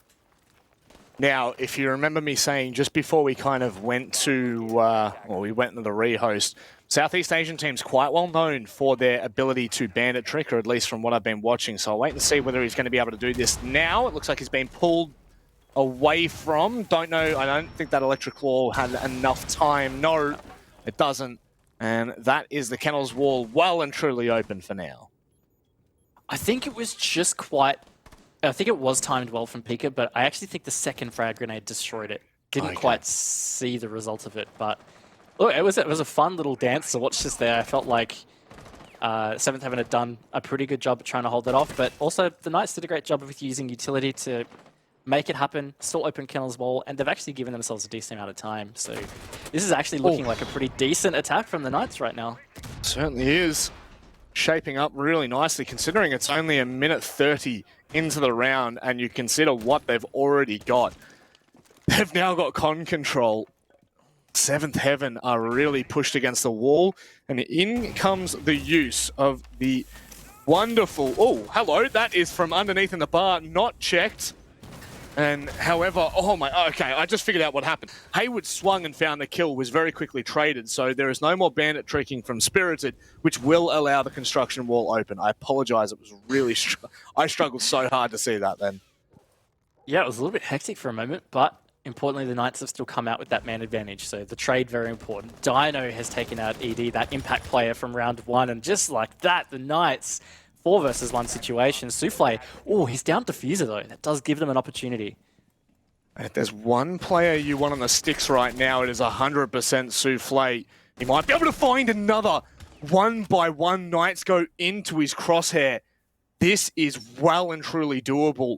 Now, if you remember me saying just before we kind of went to, we went into the rehost, Southeast Asian team's quite well known for their ability to bandit trick, or at least from what I've been watching. So I'll wait and see whether he's going to be able to do this now. It looks like he's been pulled away from. Don't know. I don't think that electric claw had enough time. No, it doesn't. And that is the Kennels wall well and truly open for now. I think it was just quite... I think it was timed well from Pika, but I actually think the second frag grenade destroyed it. Didn't quite see the result of it, but look, it was a fun little dance to watch just there. I felt like 7th Heaven had done a pretty good job at trying to hold that off, but also the Knights did a great job with using utility to make it happen, still open Kennel's wall, and they've actually given themselves a decent amount of time. So this is actually looking like a pretty decent attack from the Knights right now. Certainly is. Shaping up really nicely, considering it's only a minute 30 into the round, and you consider what they've already got. They've now got con control. 7th Heaven are really pushed against the wall, and in comes the use of the wonderful... Oh, hello, that is from underneath in the bar, not checked. And however, oh my, okay, I just figured out what happened. Hayward swung and found the kill, was very quickly traded, so there is no more bandit tricking from Spirited, which will allow the construction wall open. I apologize, it was really, I struggled so hard to see that then. Yeah, it was a little bit hectic for a moment, but importantly, the Knights have still come out with that man advantage, so the trade very important. Dino has taken out ED, that impact player from round 1, and just like that, the Knights, 4 versus 1 situation. Souffle, oh, he's down Diffuser though. That does give them an opportunity. If there's one player you want on the sticks right now, it is 100% Souffle. He might be able to find another. One by one, Knights go into his crosshair. This is well and truly doable.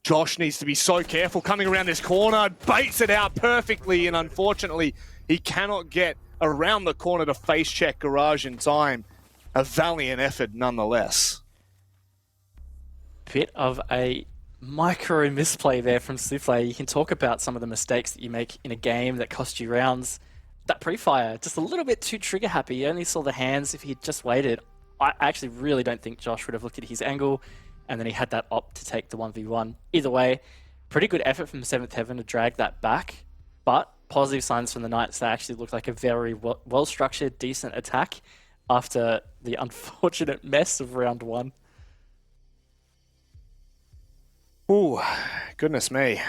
Josh needs to be so careful coming around this corner, baits it out perfectly, and unfortunately, he cannot get around the corner to face check Garage in time. A valiant effort nonetheless. Bit of a micro misplay there from Souffle. You can talk about some of the mistakes that you make in a game that cost you rounds. That pre-fire, just a little bit too trigger happy. You only saw the hands. If he'd just waited, I actually really don't think Josh would have looked at his angle, and then he had that op to take the 1v1. Either way, pretty good effort from 7th Heaven to drag that back, but positive signs from the Knights. They actually look like a very well-structured, decent attack after the unfortunate mess of round 1. Ooh, goodness me.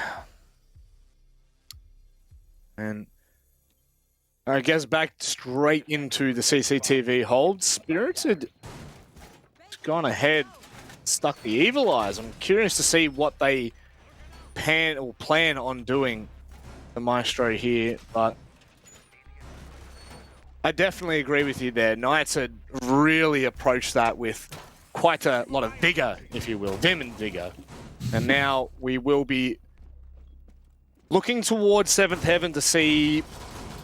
And I guess back straight into the CCTV hold. Spirits had gone ahead, stuck the Evil Eyes. I'm curious to see what they plan on doing, the Maestro here, but I definitely agree with you there. Knights had really approached that with quite a lot of vigor, if you will, vim and vigor. And now we will be looking towards 7th Heaven to see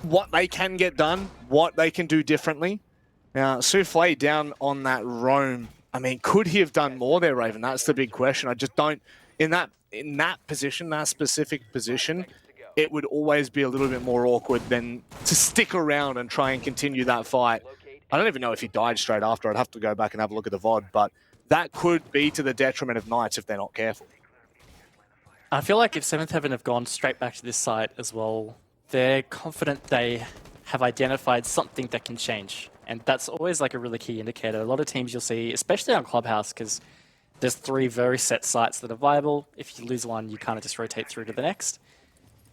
what they can get done, what they can do differently. Now, Souffle down on that roam. I mean, could he have done more there, Raven? That's the big question. I just don't... In that position, that specific position, it would always be a little bit more awkward than to stick around and try and continue that fight. I don't even know if he died straight after. I'd have to go back and have a look at the VOD, but that could be to the detriment of Knights if they're not careful. I feel like if 7th Heaven have gone straight back to this site as well, they're confident they have identified something that can change. And that's always like a really key indicator. A lot of teams you'll see, especially on Clubhouse, because there's 3 very set sites that are viable. If you lose one, you kind of just rotate through to the next.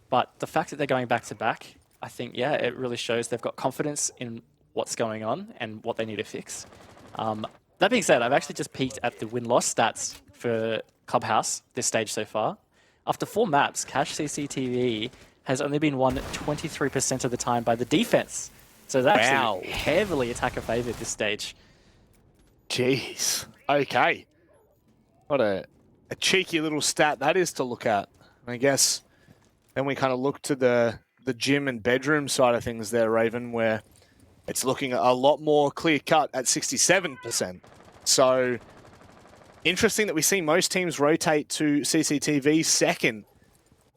But the fact that they're going back to back, I think, yeah, it really shows they've got confidence in what's going on and what they need to fix. That being said, I've actually just peeked at the win-loss stats for Clubhouse this stage so far. After 4 maps, Cash CCTV has only been won 23% of the time by the defense. So that's actually heavily attacker favored this stage. Jeez. Okay. What a cheeky little stat that is to look at. I guess then we kind of look to the gym and bedroom side of things there, Raven, where it's looking a lot more clear-cut at 67%. So interesting that we see most teams rotate to CCTV second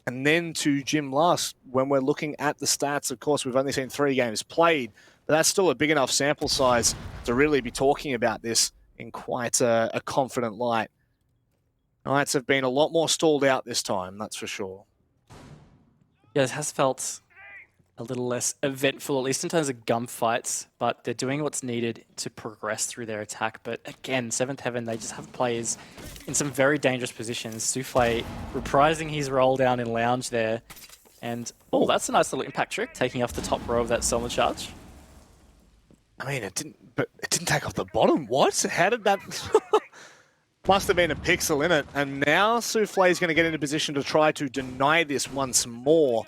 and then to gym last. When we're looking at the stats, of course, we've only seen 3 games played, but that's still a big enough sample size to really be talking about this in quite a confident light. Knights have been a lot more stalled out this time, that's for sure. Yeah, it has felt a little less eventful, at least in terms of gunfights, but they're doing what's needed to progress through their attack. But again, 7th Heaven, they just have players in some very dangerous positions. Souffle reprising his roll down in lounge there. And, oh, that's a nice little impact trick, taking off the top row of that Selma charge. I mean, it didn't take off the bottom. What? How did that... Must have been a pixel in it. And now Souffle is going to get into position to try to deny this once more.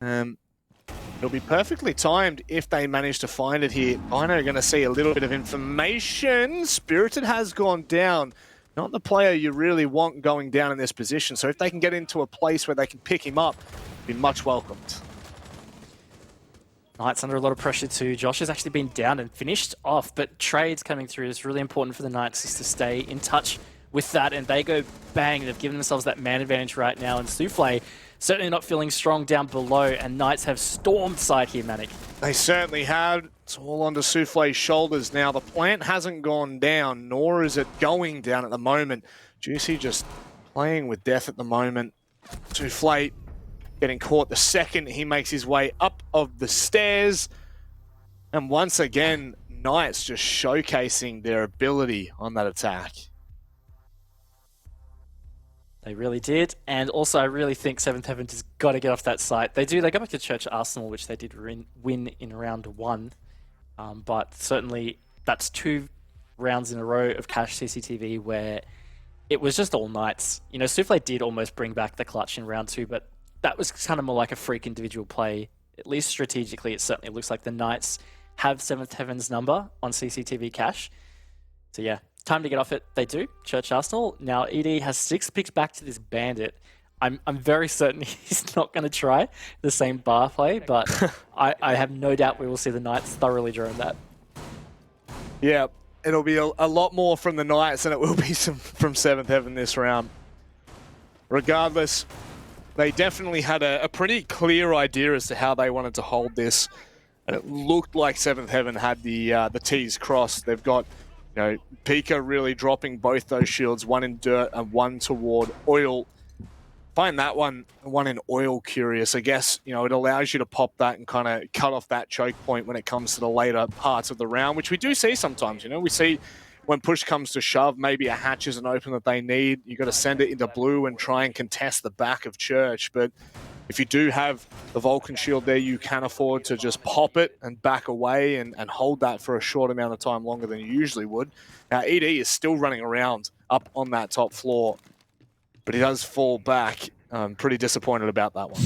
It'll be perfectly timed if they manage to find it here. I know you're going to see a little bit of information. Spirited has gone down. Not the player you really want going down in this position. So if they can get into a place where they can pick him up, be much welcomed. Knights under a lot of pressure too. Josh has actually been down and finished off, but trades coming through is really important for the Knights just to stay in touch with that, and they go bang. They've given themselves that man advantage right now, and Souffle certainly not feeling strong down below, and Knights have stormed side here, Manic. They certainly have. It's all onto Souffle's shoulders now. The plant hasn't gone down, nor is it going down at the moment. Juicy just playing with death at the moment. Souffle getting caught the second he makes his way up of the stairs. And once again, Knights just showcasing their ability on that attack. They really did. And also, I really think Seventh Heaven just got to get off that site. They do. They go back to Church Arsenal, which they did win in round 1. But certainly, that's 2 rounds in a row of cash CCTV where it was just all Knights. You know, Souffle did almost bring back the clutch in round 2, but that was kind of more like a freak individual play. At least strategically, it certainly looks like the Knights have Seventh Heaven's number on CCTV cash. So yeah, time to get off it. They do. Church Arsenal. Now ED has 6 picks back to this Bandit. I'm very certain he's not going to try the same bar play, but I have no doubt we will see the Knights thoroughly drone that. Yeah, it'll be a lot more from the Knights than it will be from Seventh Heaven this round. Regardless, they definitely had a pretty clear idea as to how they wanted to hold this. And it looked like Seventh Heaven had the T's crossed. They've got, you know, Pika really dropping both those shields, one in dirt and one toward oil. Find that one in oil curious. I guess, you know, it allows you to pop that and kind of cut off that choke point when it comes to the later parts of the round, which we do see sometimes. You know, we see when push comes to shove, maybe a hatch isn't open that they need. You got to send it into blue and try and contest the back of Church. But if you do have the Vulcan shield there, you can afford to just pop it and back away and hold that for a short amount of time, longer than you usually would. Now, ED is still running around up on that top floor, but he does fall back. I'm pretty disappointed about that one.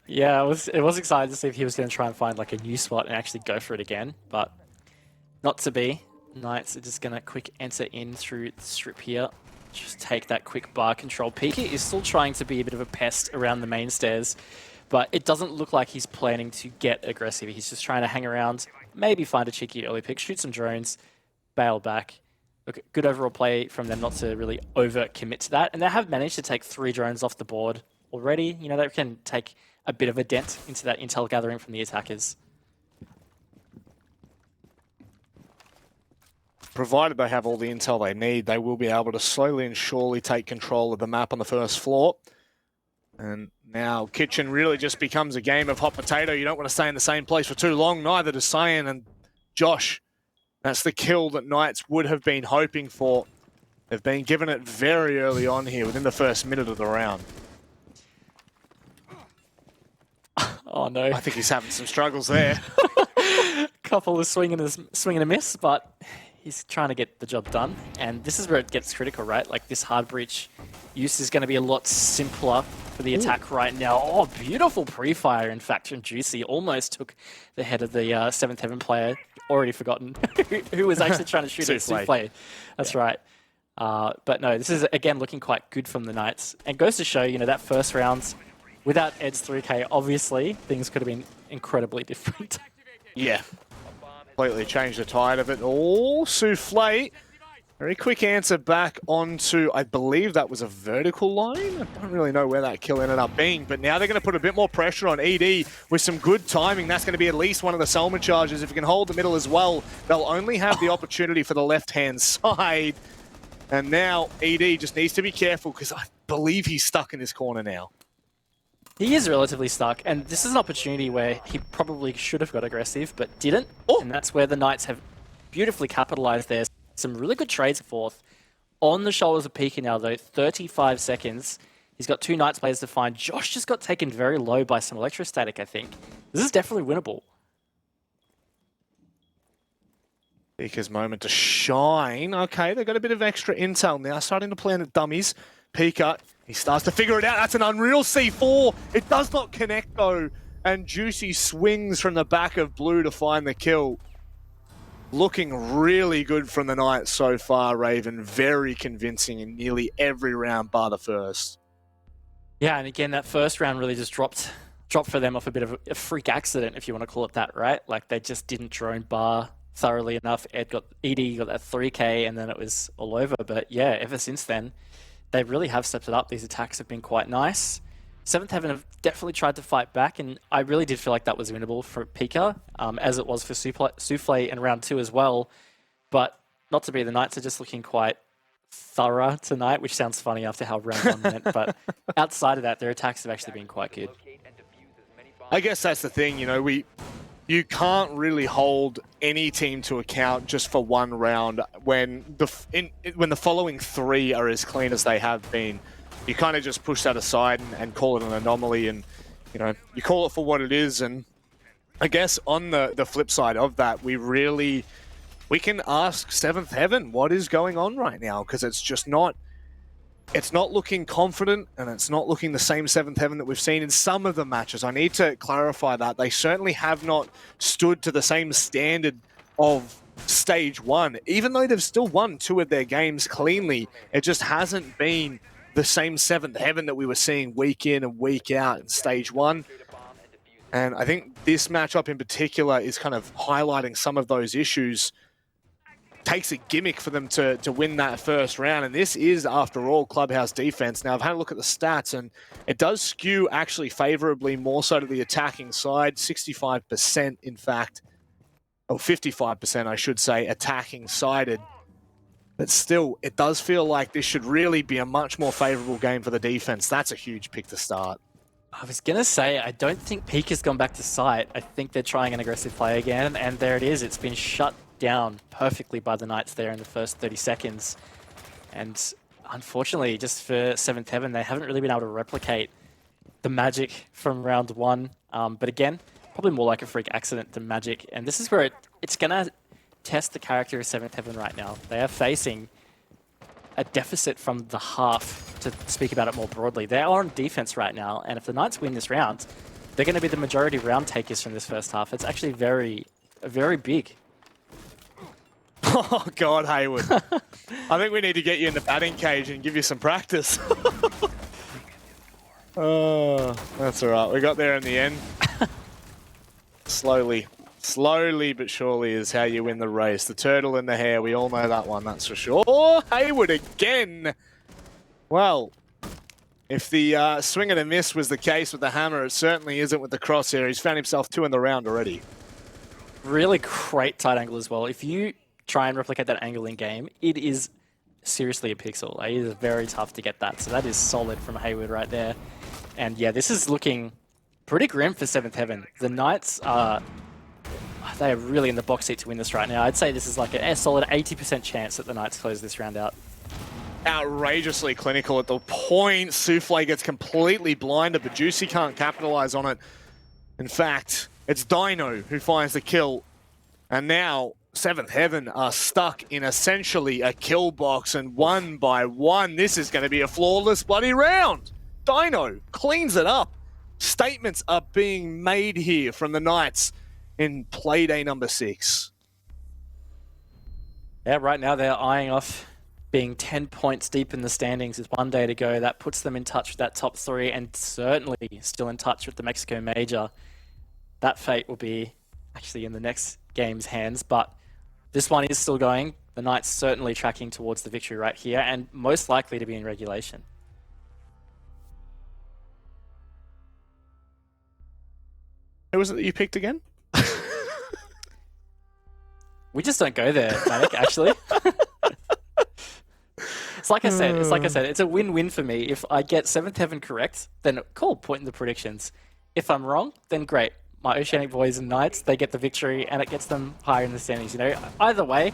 Yeah, it was exciting to see if he was going to try and find like a new spot and actually go for it again, but not to be. Knights are just going to quick enter in through the strip here. Just take that quick bar control. Pika is still trying to be a bit of a pest around the main stairs, but it doesn't look like he's planning to get aggressive. He's just trying to hang around, maybe find a cheeky early pick, shoot some drones, bail back. Look, good overall play from them not to really over-commit to that. And they have managed to take 3 drones off the board already. You know, they can take a bit of a dent into that intel gathering from the attackers. Provided they have all the intel they need, they will be able to slowly and surely take control of the map on the first floor. And now Kitchen really just becomes a game of hot potato. You don't want to stay in the same place for too long, neither does Cyan and Josh. That's the kill that Knights would have been hoping for. They've been given it very early on here, within the first minute of the round. Oh no. I think he's having some struggles there. Couple of swing and a miss, but he's trying to get the job done. And this is where it gets critical, right? Like this hard breach use is going to be a lot simpler for the attack right now. Oh, beautiful pre-fire, in fact, from Juicy. Almost took the head of the Seventh Heaven player. Already forgotten who was actually trying to shoot at Souffle. That's right. But no, this is, again, looking quite good from the Knights. And goes to show, you know, that first round, without Ed's 3K, obviously, things could have been incredibly different. Yeah. Completely changed the tide of it. Oh, Souffle. Very quick answer back onto, I believe that was a vertical line. I don't really know where that kill ended up being, but now they're going to put a bit more pressure on ED with some good timing. That's going to be at least one of the Selma charges. If you can hold the middle as well, they'll only have the opportunity for the left-hand side. And now ED just needs to be careful because I believe he's stuck in this corner now. He is relatively stuck, and this is an opportunity where he probably should have got aggressive, but didn't. Oh. And that's where the Knights have beautifully capitalized there. Some really good trades forth. On the shoulders of Pika now, though, 35 seconds. He's got 2 Knights players to find. Josh just got taken very low by some electrostatic, I think. This is definitely winnable. Pika's moment to shine. Okay, they've got a bit of extra intel now, starting to plan at dummies. Pika, he starts to figure it out. That's an unreal C4. It does not connect, though. And Juicy swings from the back of blue to find the kill. Looking really good from the Knights so far, Raven. Very convincing in nearly every round bar the first. Yeah, and again, that first round really just dropped for them off a bit of a freak accident, if you want to call it that, right? Like, they just didn't drone bar thoroughly enough. ED got that 3K, and then it was all over. But yeah, ever since then, they really have stepped it up. These attacks have been quite nice. Seventh Heaven have definitely tried to fight back, and I really did feel like that was winnable for Pika, as it was for Souffle in round 2 as well. But not to be, the Knights are just looking quite thorough tonight, which sounds funny after how round 1 went. But outside of that, their attacks have actually been quite good. I guess that's the thing, you know, you you can't really hold any team to account just for one round when the following 3 are as clean as they have been. You kind of just push that aside and call it an anomaly, and you call it for what it is. And I guess on the flip side of that, we can ask Seventh Heaven what is going on right now, because it's just not looking confident, and it's not looking the same Seventh Heaven that we've seen in some of the matches. I need to clarify that. They certainly have not stood to the same standard of Stage 1. Even though they've still won 2 of their games cleanly, it just hasn't been the same Seventh Heaven that we were seeing week in and week out in Stage 1. And I think this matchup in particular is kind of highlighting some of those issues. Takes a gimmick for them to win that first round, and this is, after all, Clubhouse defense. Now, I've had a look at the stats, and it does skew actually favorably more so to the attacking side, 65% in fact, or 55% I should say, attacking sided. But still, it does feel like this should really be a much more favorable game for the defense. That's a huge pick to start. I was going to say, I don't think Peak has gone back to site. I think they're trying an aggressive play again, and there it is. It's been shut down perfectly by the Knights there in the first 30 seconds. And unfortunately, just for Seventh Heaven, they haven't really been able to replicate the magic from round 1. But again, probably more like a freak accident than magic. And this is where it's going to test the character of Seventh Heaven right now. They are facing a deficit from the half, to speak about it more broadly. They are on defense right now, and if the Knights win this round, they're going to be the majority round takers from this first half. It's actually very, very big. Oh, God, Hayward. I think we need to get you in the batting cage and give you some practice. Oh, that's all right. We got there in the end. Slowly but surely is how you win the race. The turtle in the hair, we all know that one, that's for sure. Oh, Hayward again. Well, if the swing and a miss was the case with the hammer, it certainly isn't with the crosshair. He's found himself 2 in the round already. Really great tight angle as well. If you try and replicate that angle in game, it is seriously a pixel. It is very tough to get that. So that is solid from Hayward right there. And yeah, this is looking pretty grim for Seventh Heaven. The Knights are really in the box seat to win this right now. I'd say this is like a solid 80% chance that the Knights close this round out. Outrageously clinical at the point. Souffle gets completely blinded, but Juicy can't capitalize on it. In fact, it's Dino who finds the kill. And now Seventh Heaven are stuck in essentially a kill box, and 1 by 1, this is going to be a flawless bloody round. Dino cleans it up. Statements are being made here from the Knights in Playday number 6. Yeah, right now they're eyeing off being 10 points deep in the standings with 1 day to go. That puts them in touch with that top 3, and certainly still in touch with the Mexico Major. That fate will be actually in the next game's hands, but this one is still going. The Knights certainly tracking towards the victory right here, and most likely to be in regulation. Who was it that you picked again? We just don't go there, Manic, actually. It's like I said, it's a win-win for me. If I get Seventh Heaven correct, then cool, point in the predictions. If I'm wrong, then great. My Oceanic Boys and Knights, they get the victory, and it gets them higher in the standings. You know, either way,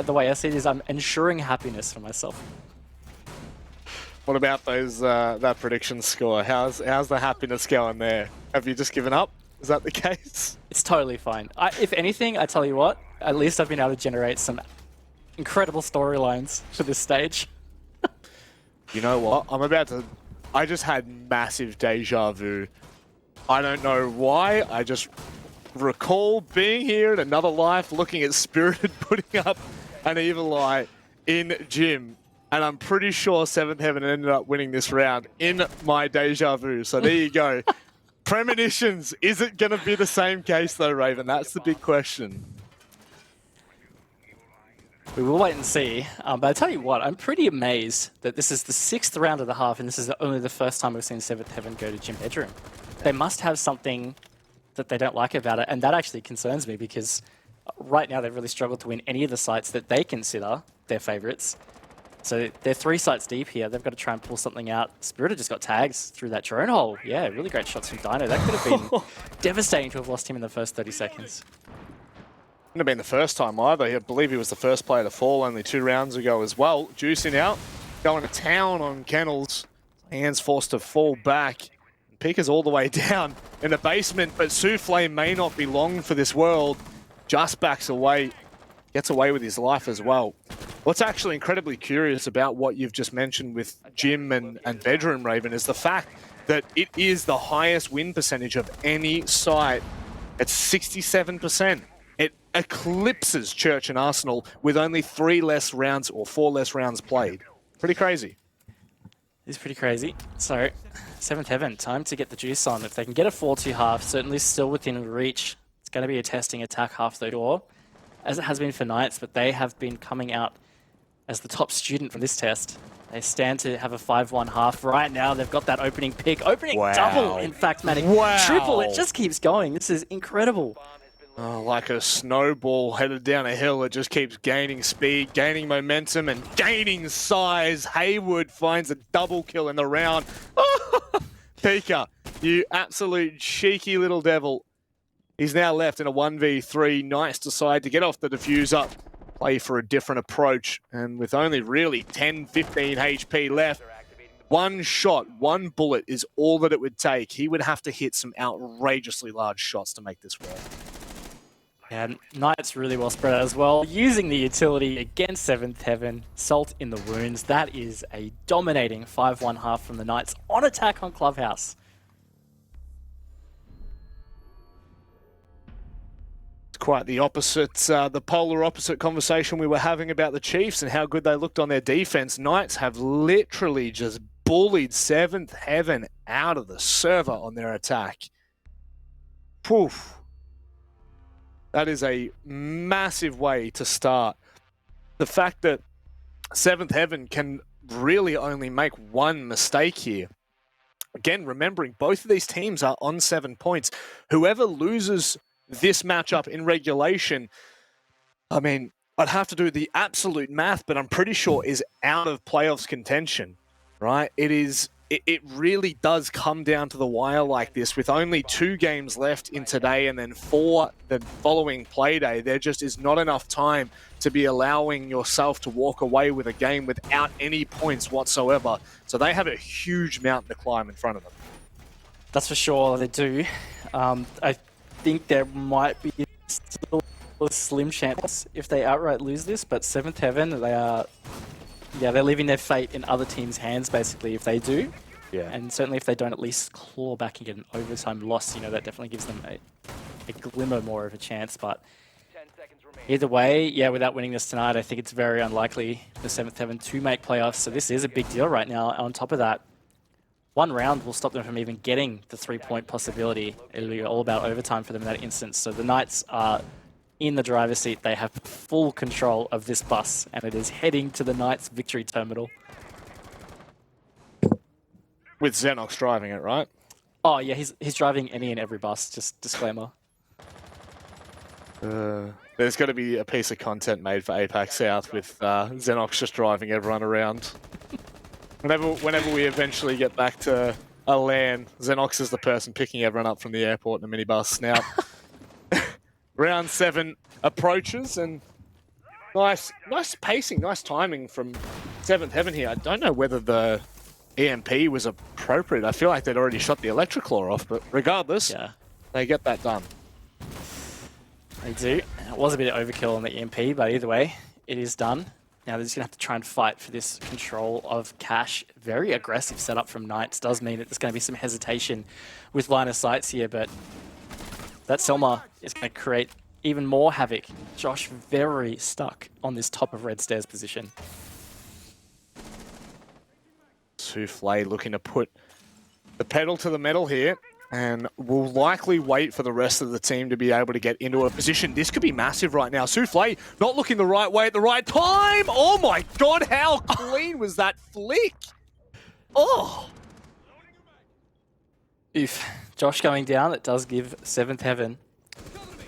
the way I see it is I'm ensuring happiness for myself. What about those that prediction score? How's the happiness going there? Have you just given up? Is that the case? It's totally fine. If anything, I tell you what, at least I've been able to generate some incredible storylines for this stage. You know what? I just had massive deja vu. I don't know why. I just recall being here in another life, looking at Spirited putting up an Evil Eye in gym. And I'm pretty sure Seventh Heaven ended up winning this round in my deja vu. So there you go. Premonitions. Is it going to be the same case though, Raven? That's the big question. We will wait and see. But I tell you what, I'm pretty amazed that this is the 6th round of the half, and this is only the first time we've seen Seventh Heaven go to gym bedroom. They must have something that they don't like about it, and that actually concerns me because right now they've really struggled to win any of the sites that they consider their favorites. So they're 3 sites deep here. They've got to try and pull something out. Spirit just got tags through that drone hole. Yeah, really great shots from Dino. That could have been devastating to have lost him in the first 30 seconds. Wouldn't have been the first time either. I believe he was the first player to fall only 2 rounds ago as well. Juicing out, going to town on Kennels. Hands forced to fall back. Pika's all the way down in the basement, but Souffle may not be long for this world. Just backs away, gets away with his life as well. What's actually incredibly curious about what you've just mentioned with Jim and Bedroom Raven is the fact that it is the highest win percentage of any site at 67%. It eclipses Church and Arsenal with only 3 less rounds or 4 less rounds played. Pretty crazy. It's pretty crazy. So, 7th Heaven, time to get the juice on. If they can get a 4-2 half, certainly still within reach. It's going to be a testing attack half the door, as it has been for Knights, but they have been coming out as the top student from this test. They stand to have a 5-1 half. Right now, they've got that opening pick. Opening double, in fact, Manic. Wow. Triple, it just keeps going. This is incredible. Oh, like a snowball headed down a hill, it just keeps gaining speed, gaining momentum, and gaining size. Haywood finds a double kill in the round. Pika, you absolute cheeky little devil. He's now left in a 1v3. Knights decide to get off the diffuser, play for a different approach, and with only really 10, 15 HP left, one shot, one bullet is all that it would take. He would have to hit some outrageously large shots to make this work. And Knights really well spread out as well. Using the utility against 7th Heaven, Salt in the wounds. That is a dominating 5-1 half from the Knights on attack on Clubhouse. It's quite the opposite, the polar opposite conversation we were having about the Chiefs and how good they looked on their defense. Knights have literally just bullied 7th Heaven out of the server on their attack. Poof. That is a massive way to start. The fact that 7th Heaven can really only make one mistake here. Again, remembering both of these teams are on 7 points. Whoever loses this matchup in regulation, I mean, I'd have to do the absolute math, but I'm pretty sure is out of playoffs contention, right? It really does come down to the wire like this. With only 2 games left in today and then 4 the following Playday, there just is not enough time to be allowing yourself to walk away with a game without any points whatsoever. So they have a huge mountain to climb in front of them. That's for sure, they do. I think there might be still a slim chance if they outright lose this, but 7th Heaven, they are... Yeah, they're leaving their fate in other teams' hands, basically, if they do. Yeah. And certainly if they don't at least claw back and get an overtime loss, you know, that definitely gives them a glimmer more of a chance. But either way, yeah, without winning this tonight, I think it's very unlikely for 7th Heaven to make playoffs. So this is a big deal right now. On top of that, 1 round will stop them from even getting the 3-point possibility. It'll be all about overtime for them in that instance. So the Knights are in the driver's seat. They have full control of this bus, and it is heading to the Knights victory terminal. With Xenox driving it, right? Oh yeah, he's driving any and every bus, just disclaimer. There's got to be a piece of content made for APAC South with Xenox just driving everyone around. Whenever we eventually get back to a LAN, Xenox is the person picking everyone up from the airport in a minibus. Now, round 7 approaches, and nice pacing, nice timing from 7th Heaven here. I don't know whether the EMP was appropriate. I feel like they'd already shot the Electroclaw off, but regardless, Yeah, they get that done. they do. It was a bit of overkill on the EMP, but either way, it is done. Now they're just going to have to try and fight for this control of cash. Very aggressive setup from Knights. Does mean that there's going to be some hesitation with line of sights here, but that Selma is going to create even more havoc. Josh very stuck on this top of red stairs position. Souffle looking to put the pedal to the metal here, and will likely wait for the rest of the team to be able to get into a position. This could be massive right now. Souffle not looking the right way at the right time. Oh my god, how clean was that flick? Oh! Oof. Josh going down, it does give 7th Heaven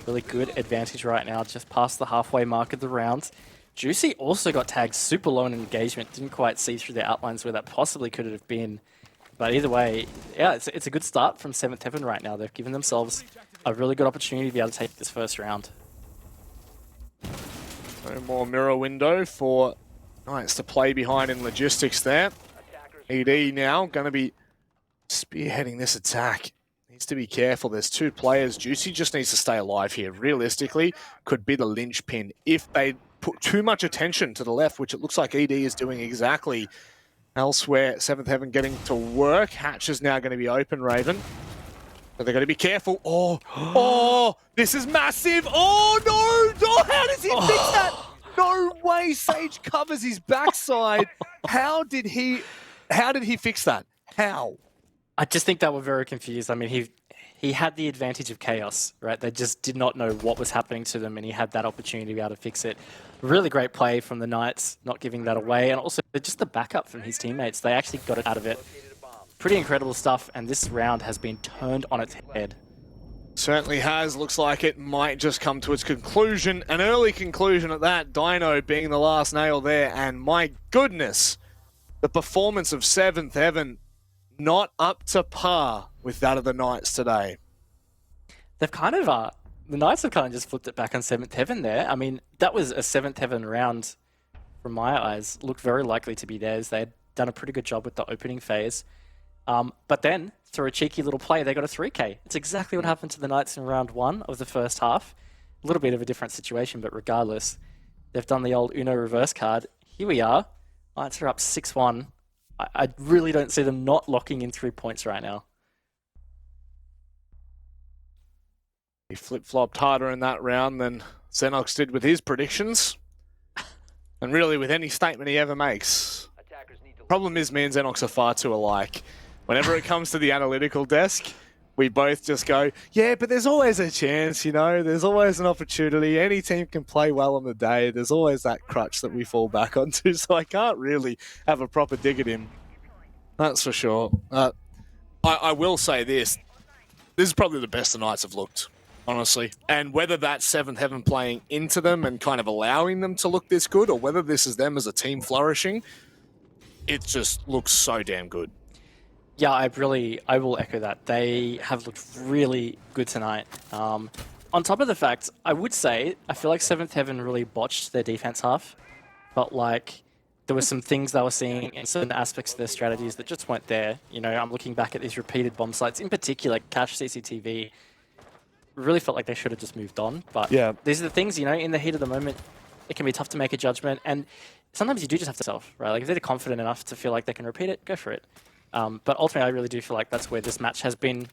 really good advantage right now, just past the halfway mark of the round. Juicy also got tagged super low in engagement. Didn't quite see through the outlines where that possibly could have been. But either way, yeah, it's a good start from 7th Heaven right now. They've given themselves a really good opportunity to be able to take this first round. No more mirror window for Knights to play behind in logistics there. ED now going to be spearheading this attack. Needs to be careful. There's 2 players. Juicy just needs to stay alive here. Realistically, could be the linchpin if they put too much attention to the left, which it looks like ED is doing exactly. Elsewhere, 7th Heaven getting to work. Hatch is now going to be open, Raven. But they're going to be careful. Oh, this is massive. Oh, no. Oh, how does he fix that? No way. Sage covers his backside. How did he fix that? How? I just think they were very confused. I mean, he had the advantage of chaos, right? They just did not know what was happening to them, and he had that opportunity to be able to fix it. Really great play from the Knights, not giving that away, and also just the backup from his teammates. They actually got it out of it. Pretty incredible stuff, and this round has been turned on its head. Certainly has. Looks like it might just come to its conclusion. An early conclusion at that. Dino being the last nail there, and my goodness, the performance of 7th Heaven not up to par with that of the Knights today. They've kind of, the Knights have kind of just flipped it back on 7th Heaven there. I mean, that was a 7th Heaven round, from my eyes, looked very likely to be theirs. They had done a pretty good job with the opening phase. But then, through a cheeky little play, they got a 3K. It's exactly what happened to the Knights in round 1 of the first half. A little bit of a different situation, but regardless, they've done the old Uno reverse card. Here we are. Knights are up 6-1. I really don't see them not locking in 3 points right now. He flip-flopped harder in that round than Xenox did with his predictions. And really with any statement he ever makes. Problem is, me and Xenox are far too alike. Whenever it comes to the analytical desk, we both just go, yeah, but there's always a chance, you know, there's always an opportunity. Any team can play well on the day. There's always that crutch that we fall back onto, so I can't really have a proper dig at him. That's for sure. I will say this. This is probably the best the Knights have looked, honestly. And whether that's 7th Heaven playing into them and kind of allowing them to look this good, or whether this is them as a team flourishing, it just looks so damn good. Yeah, I will echo that. They have looked really good tonight. On top of the fact, I would say, I feel like 7th Heaven really botched their defense half. But like, there were some things they were seeing in certain aspects of their strategies that just weren't there. You know, I'm looking back at these repeated bomb sites, in particular, Cache CCTV. Really felt like they should have just moved on. But yeah, these are the things, you know, in the heat of the moment, it can be tough to make a judgment. And sometimes you do just have to self, right? Like if they're confident enough to feel like they can repeat it, go for it. But ultimately, I really do feel like that's where this match has been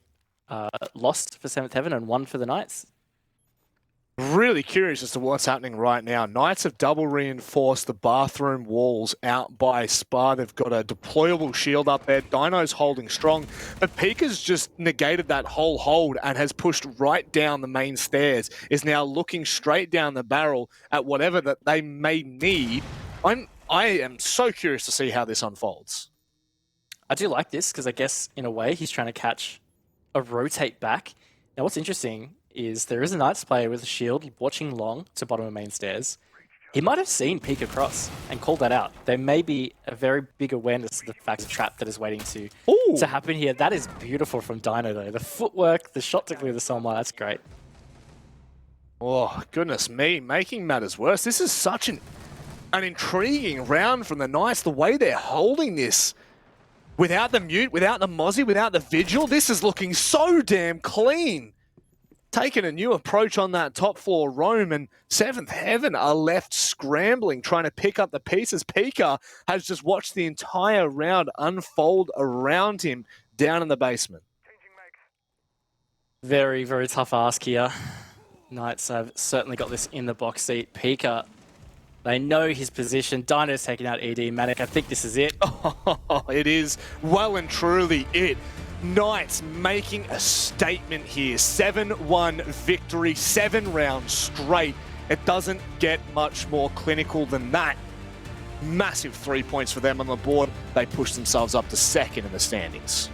lost for 7th Heaven and won for the Knights. Really curious as to what's happening right now. Knights have double reinforced the bathroom walls out by Spa. They've got a deployable shield up there. Dino's holding strong, but Pika's just negated that whole hold and has pushed right down the main stairs, is now looking straight down the barrel at whatever that they may need. I am so curious to see how this unfolds. I do like this because I guess, in a way, he's trying to catch a rotate back. Now, what's interesting is there is a Knights player with a shield watching long to bottom of main stairs. He might have seen Pika cross and called that out. There may be a very big awareness of the fact of the trap that is waiting to happen here. That is beautiful from Dino, though. The footwork, the shot to clear the Solmar, that's great. Oh, goodness me, making matters worse. This is such an intriguing round from the Knights, the way they're holding this. Without the mute, without the Mozzie, without the Vigil, this is looking so damn clean. Taking a new approach on that top floor roam, and 7th Heaven are left scrambling, trying to pick up the pieces. Pika has just watched the entire round unfold around him down in the basement. Very, very tough ask here. Knights have certainly got this in the box seat. Pika, they know his position. Dino's taking out ED. Manic, I think this is it. Oh, it is well and truly it. Knights making a statement here. 7-1 victory, 7 rounds straight. It doesn't get much more clinical than that. Massive 3 points for them on the board. They push themselves up to second in the standings.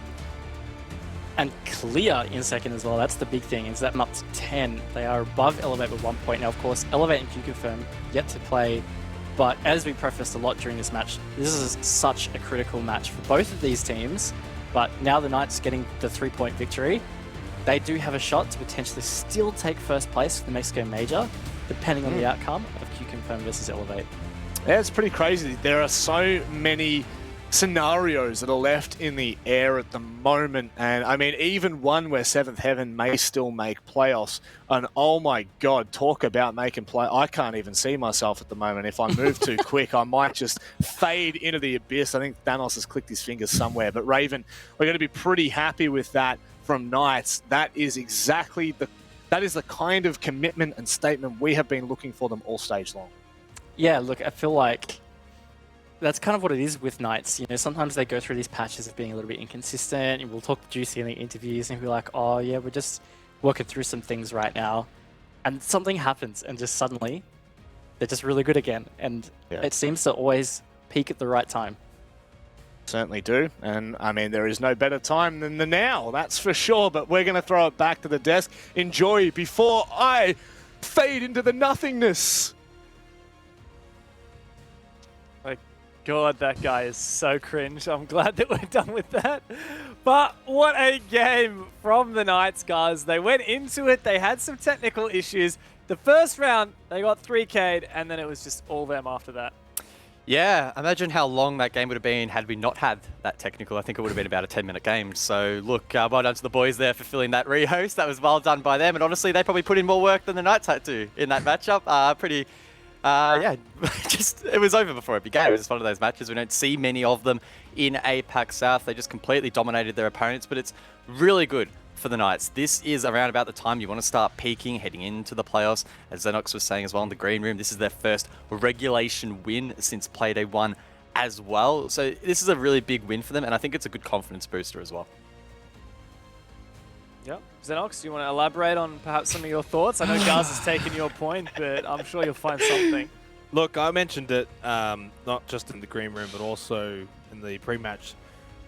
And clear in second as well. That's the big thing, is that up to 10. They are above Elevate with 1 point. Now, of course, Elevate and Q-Confirm yet to play But as we prefaced a lot during this match, this is such a critical match for both of these teams. But now the Knights getting the 3-point victory, they do have a shot to potentially still take first place for the Mexico Major, depending on the outcome of Q Confirm versus Elevate. Yeah, it's pretty crazy. There are so many scenarios that are left in the air at the moment, and I mean even one where Seventh Heaven may still make playoffs, and oh my god, talk about making play. I can't even see myself at the moment. If I move too quick, I might just fade into the abyss. I think Thanos has clicked his fingers somewhere, but Raven, we're going to be pretty happy with that from Knights. That is exactly that is the kind of commitment and statement we have been looking for them all stage long. Yeah, look, I feel like that's kind of what it is with Knights. You know, sometimes they go through these patches of being a little bit inconsistent, and we'll talk to Juicy in the interviews and be like, oh yeah, we're just working through some things right now. And something happens and just suddenly they're just really good again. And it seems to always peak at the right time. Certainly do. And I mean, there is no better time than the now, that's for sure. But we're going to throw it back to the desk. Enjoy before I fade into the nothingness. God, that guy is so cringe. I'm glad that we're done with that. But what a game from the Knights, guys. They went into it. They had some technical issues. The first round, they got 3K'd, and then it was just all them after that. Yeah, imagine how long that game would have been had we not had that technical. I think it would have been about a 10-minute game. So look, well done to the boys there for filling that rehost. That was well done by them. And honestly, they probably put in more work than the Knights had to in that matchup. Yeah, just it was over before it began. It was just one of those matches. We don't see many of them in APAC South. They just completely dominated their opponents, but it's really good for the Knights. This is around about the time you want to start peaking, heading into the playoffs. As Xenox was saying as well in the green room, this is their first regulation win since Playday 1 as well. So this is a really big win for them, and I think it's a good confidence booster as well. Yep. Xenox, do you want to elaborate on perhaps some of your thoughts? I know Gaz has taken your point, but I'm sure you'll find something. Look, I mentioned it not just in the green room, but also in the pre-match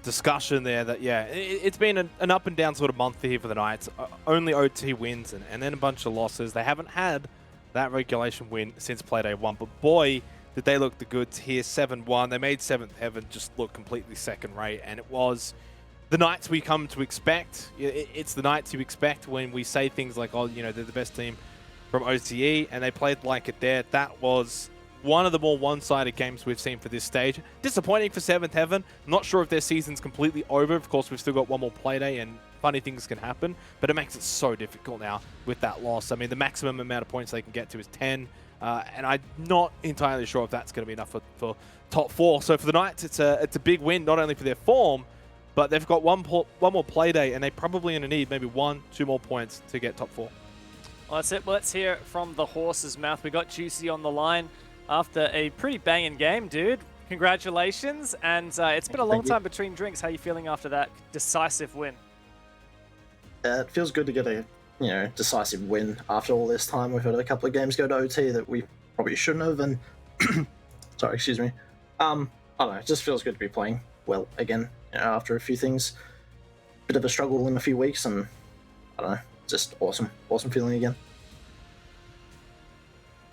discussion there that, yeah, it's been an up and down sort of month here for the Knights. Only OT wins and then a bunch of losses. They haven't had that regulation win since Playday 1, but boy, did they look the goods here. 7-1. They made 7th Heaven just look completely second-rate, and it was the Knights we come to expect. It's the Knights you expect when we say things like, oh, you know, they're the best team from OTE, and they played like it there. That was one of the more one-sided games we've seen for this stage. Disappointing for 7th Heaven. Not sure if their season's completely over. Of course, we've still got one more Playday, and funny things can happen, but it makes it so difficult now with that loss. I mean, the maximum amount of points they can get to is 10, and I'm not entirely sure if that's going to be enough for top 4. So for the Knights, it's a big win, not only for their form, but they've got one more Playday, and they probably going to need maybe 1-2 more points to get top 4. Well, that's it. Let's hear it from the horse's mouth. We got Juicy on the line after a pretty banging game, dude. Congratulations. And it's been a long time between drinks. How are you feeling after that decisive win? It feels good to get a decisive win after all this time. We've had a couple of games go to OT that we probably shouldn't have, and sorry, excuse me. I don't know. It just feels good to be playing well again. After a few things, bit of a struggle in a few weeks, and I don't know, just awesome feeling again.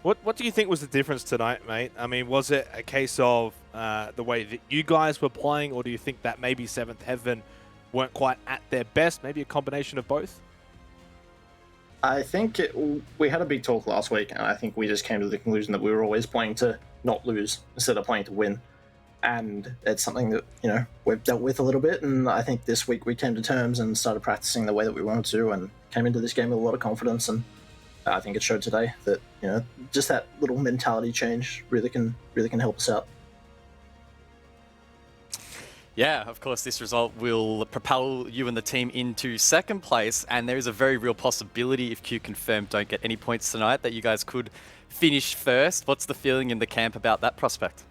What do you think was the difference tonight, mate? I mean, was it a case of the way that you guys were playing, or do you think that maybe 7th Heaven weren't quite at their best? Maybe a combination of both? I think we had a big talk last week, and I think we just came to the conclusion that we were always playing to not lose instead of playing to win. And it's something that, we've dealt with a little bit, and I think this week we came to terms and started practicing the way that we wanted to, and came into this game with a lot of confidence, and I think it showed today that, just that little mentality change really can help us out. Yeah, of course, this result will propel you and the team into second place, and there is a very real possibility, if Q Confirmed don't get any points tonight, that you guys could finish first. What's the feeling in the camp about that prospect?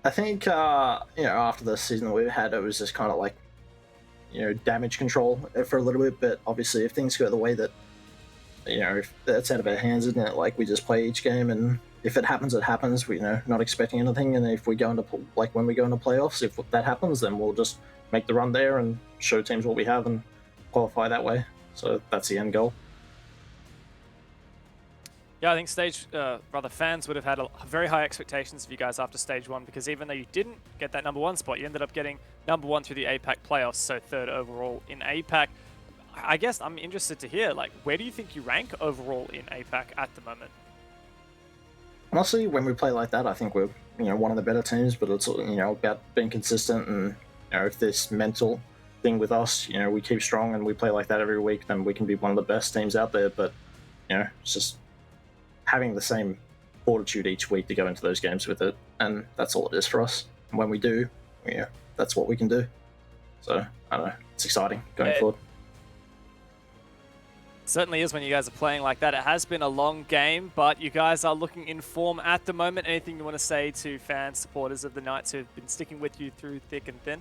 I think, after the season that we've had, it was just kind of like, damage control for a little bit. But obviously, if things go the way that, if that's out of our hands, isn't it? Like, we just play each game, and if it happens, it happens. We, not expecting anything. And if we go into, when we go into playoffs, if that happens, then we'll just make the run there and show teams what we have and qualify that way. So that's the end goal. Yeah, I think fans would have had very high expectations of you guys after stage 1, because even though you didn't get that #1 spot, you ended up getting #1 through the APAC playoffs, so 3rd overall in APAC. I guess I'm interested to hear, like, where do you think you rank overall in APAC at the moment? Honestly, when we play like that, I think we're one of the better teams. But it's about being consistent, and if this mental thing with us, we keep strong and we play like that every week, then we can be one of the best teams out there. But it's just having the same fortitude each week to go into those games with it, and that's all it is for us. And when we do, that's what we can do. So I don't know, it's exciting going forward. Certainly is when you guys are playing like that. It has been a long game, but you guys are looking in form at the moment. Anything you want to say to fans, supporters of the Knights who've been sticking with you through thick and thin?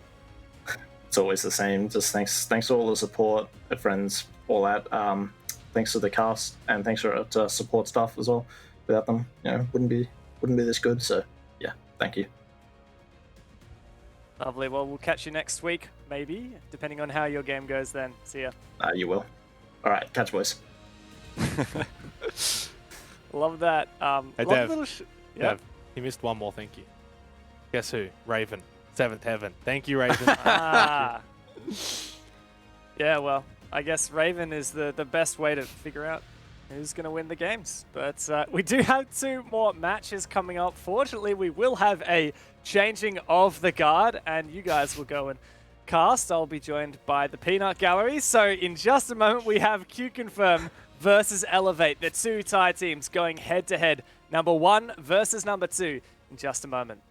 It's always the same. Just thanks for all the support, the friends, all that. Thanks to the cast, and thanks to support staff as well. Without them, wouldn't be this good. So yeah, thank you. Lovely. Well, we'll catch you next week, maybe, depending on how your game goes then. See ya. You will. All right, catch boys. Love that. Hey, love Dev. Yeah. Dev, you missed one more, thank you. Guess who? Raven. 7th Heaven. Thank you, Raven. Ah. Yeah, well, I guess Raven is the best way to figure out who's going to win the games. But we do have 2 more matches coming up. Fortunately, we will have a changing of the guard, and you guys will go and cast. I'll be joined by the Peanut Gallery. So in just a moment, we have Q-Confirm versus Elevate, the 2 Thai teams going head-to-head. #1 versus #2 in just a moment.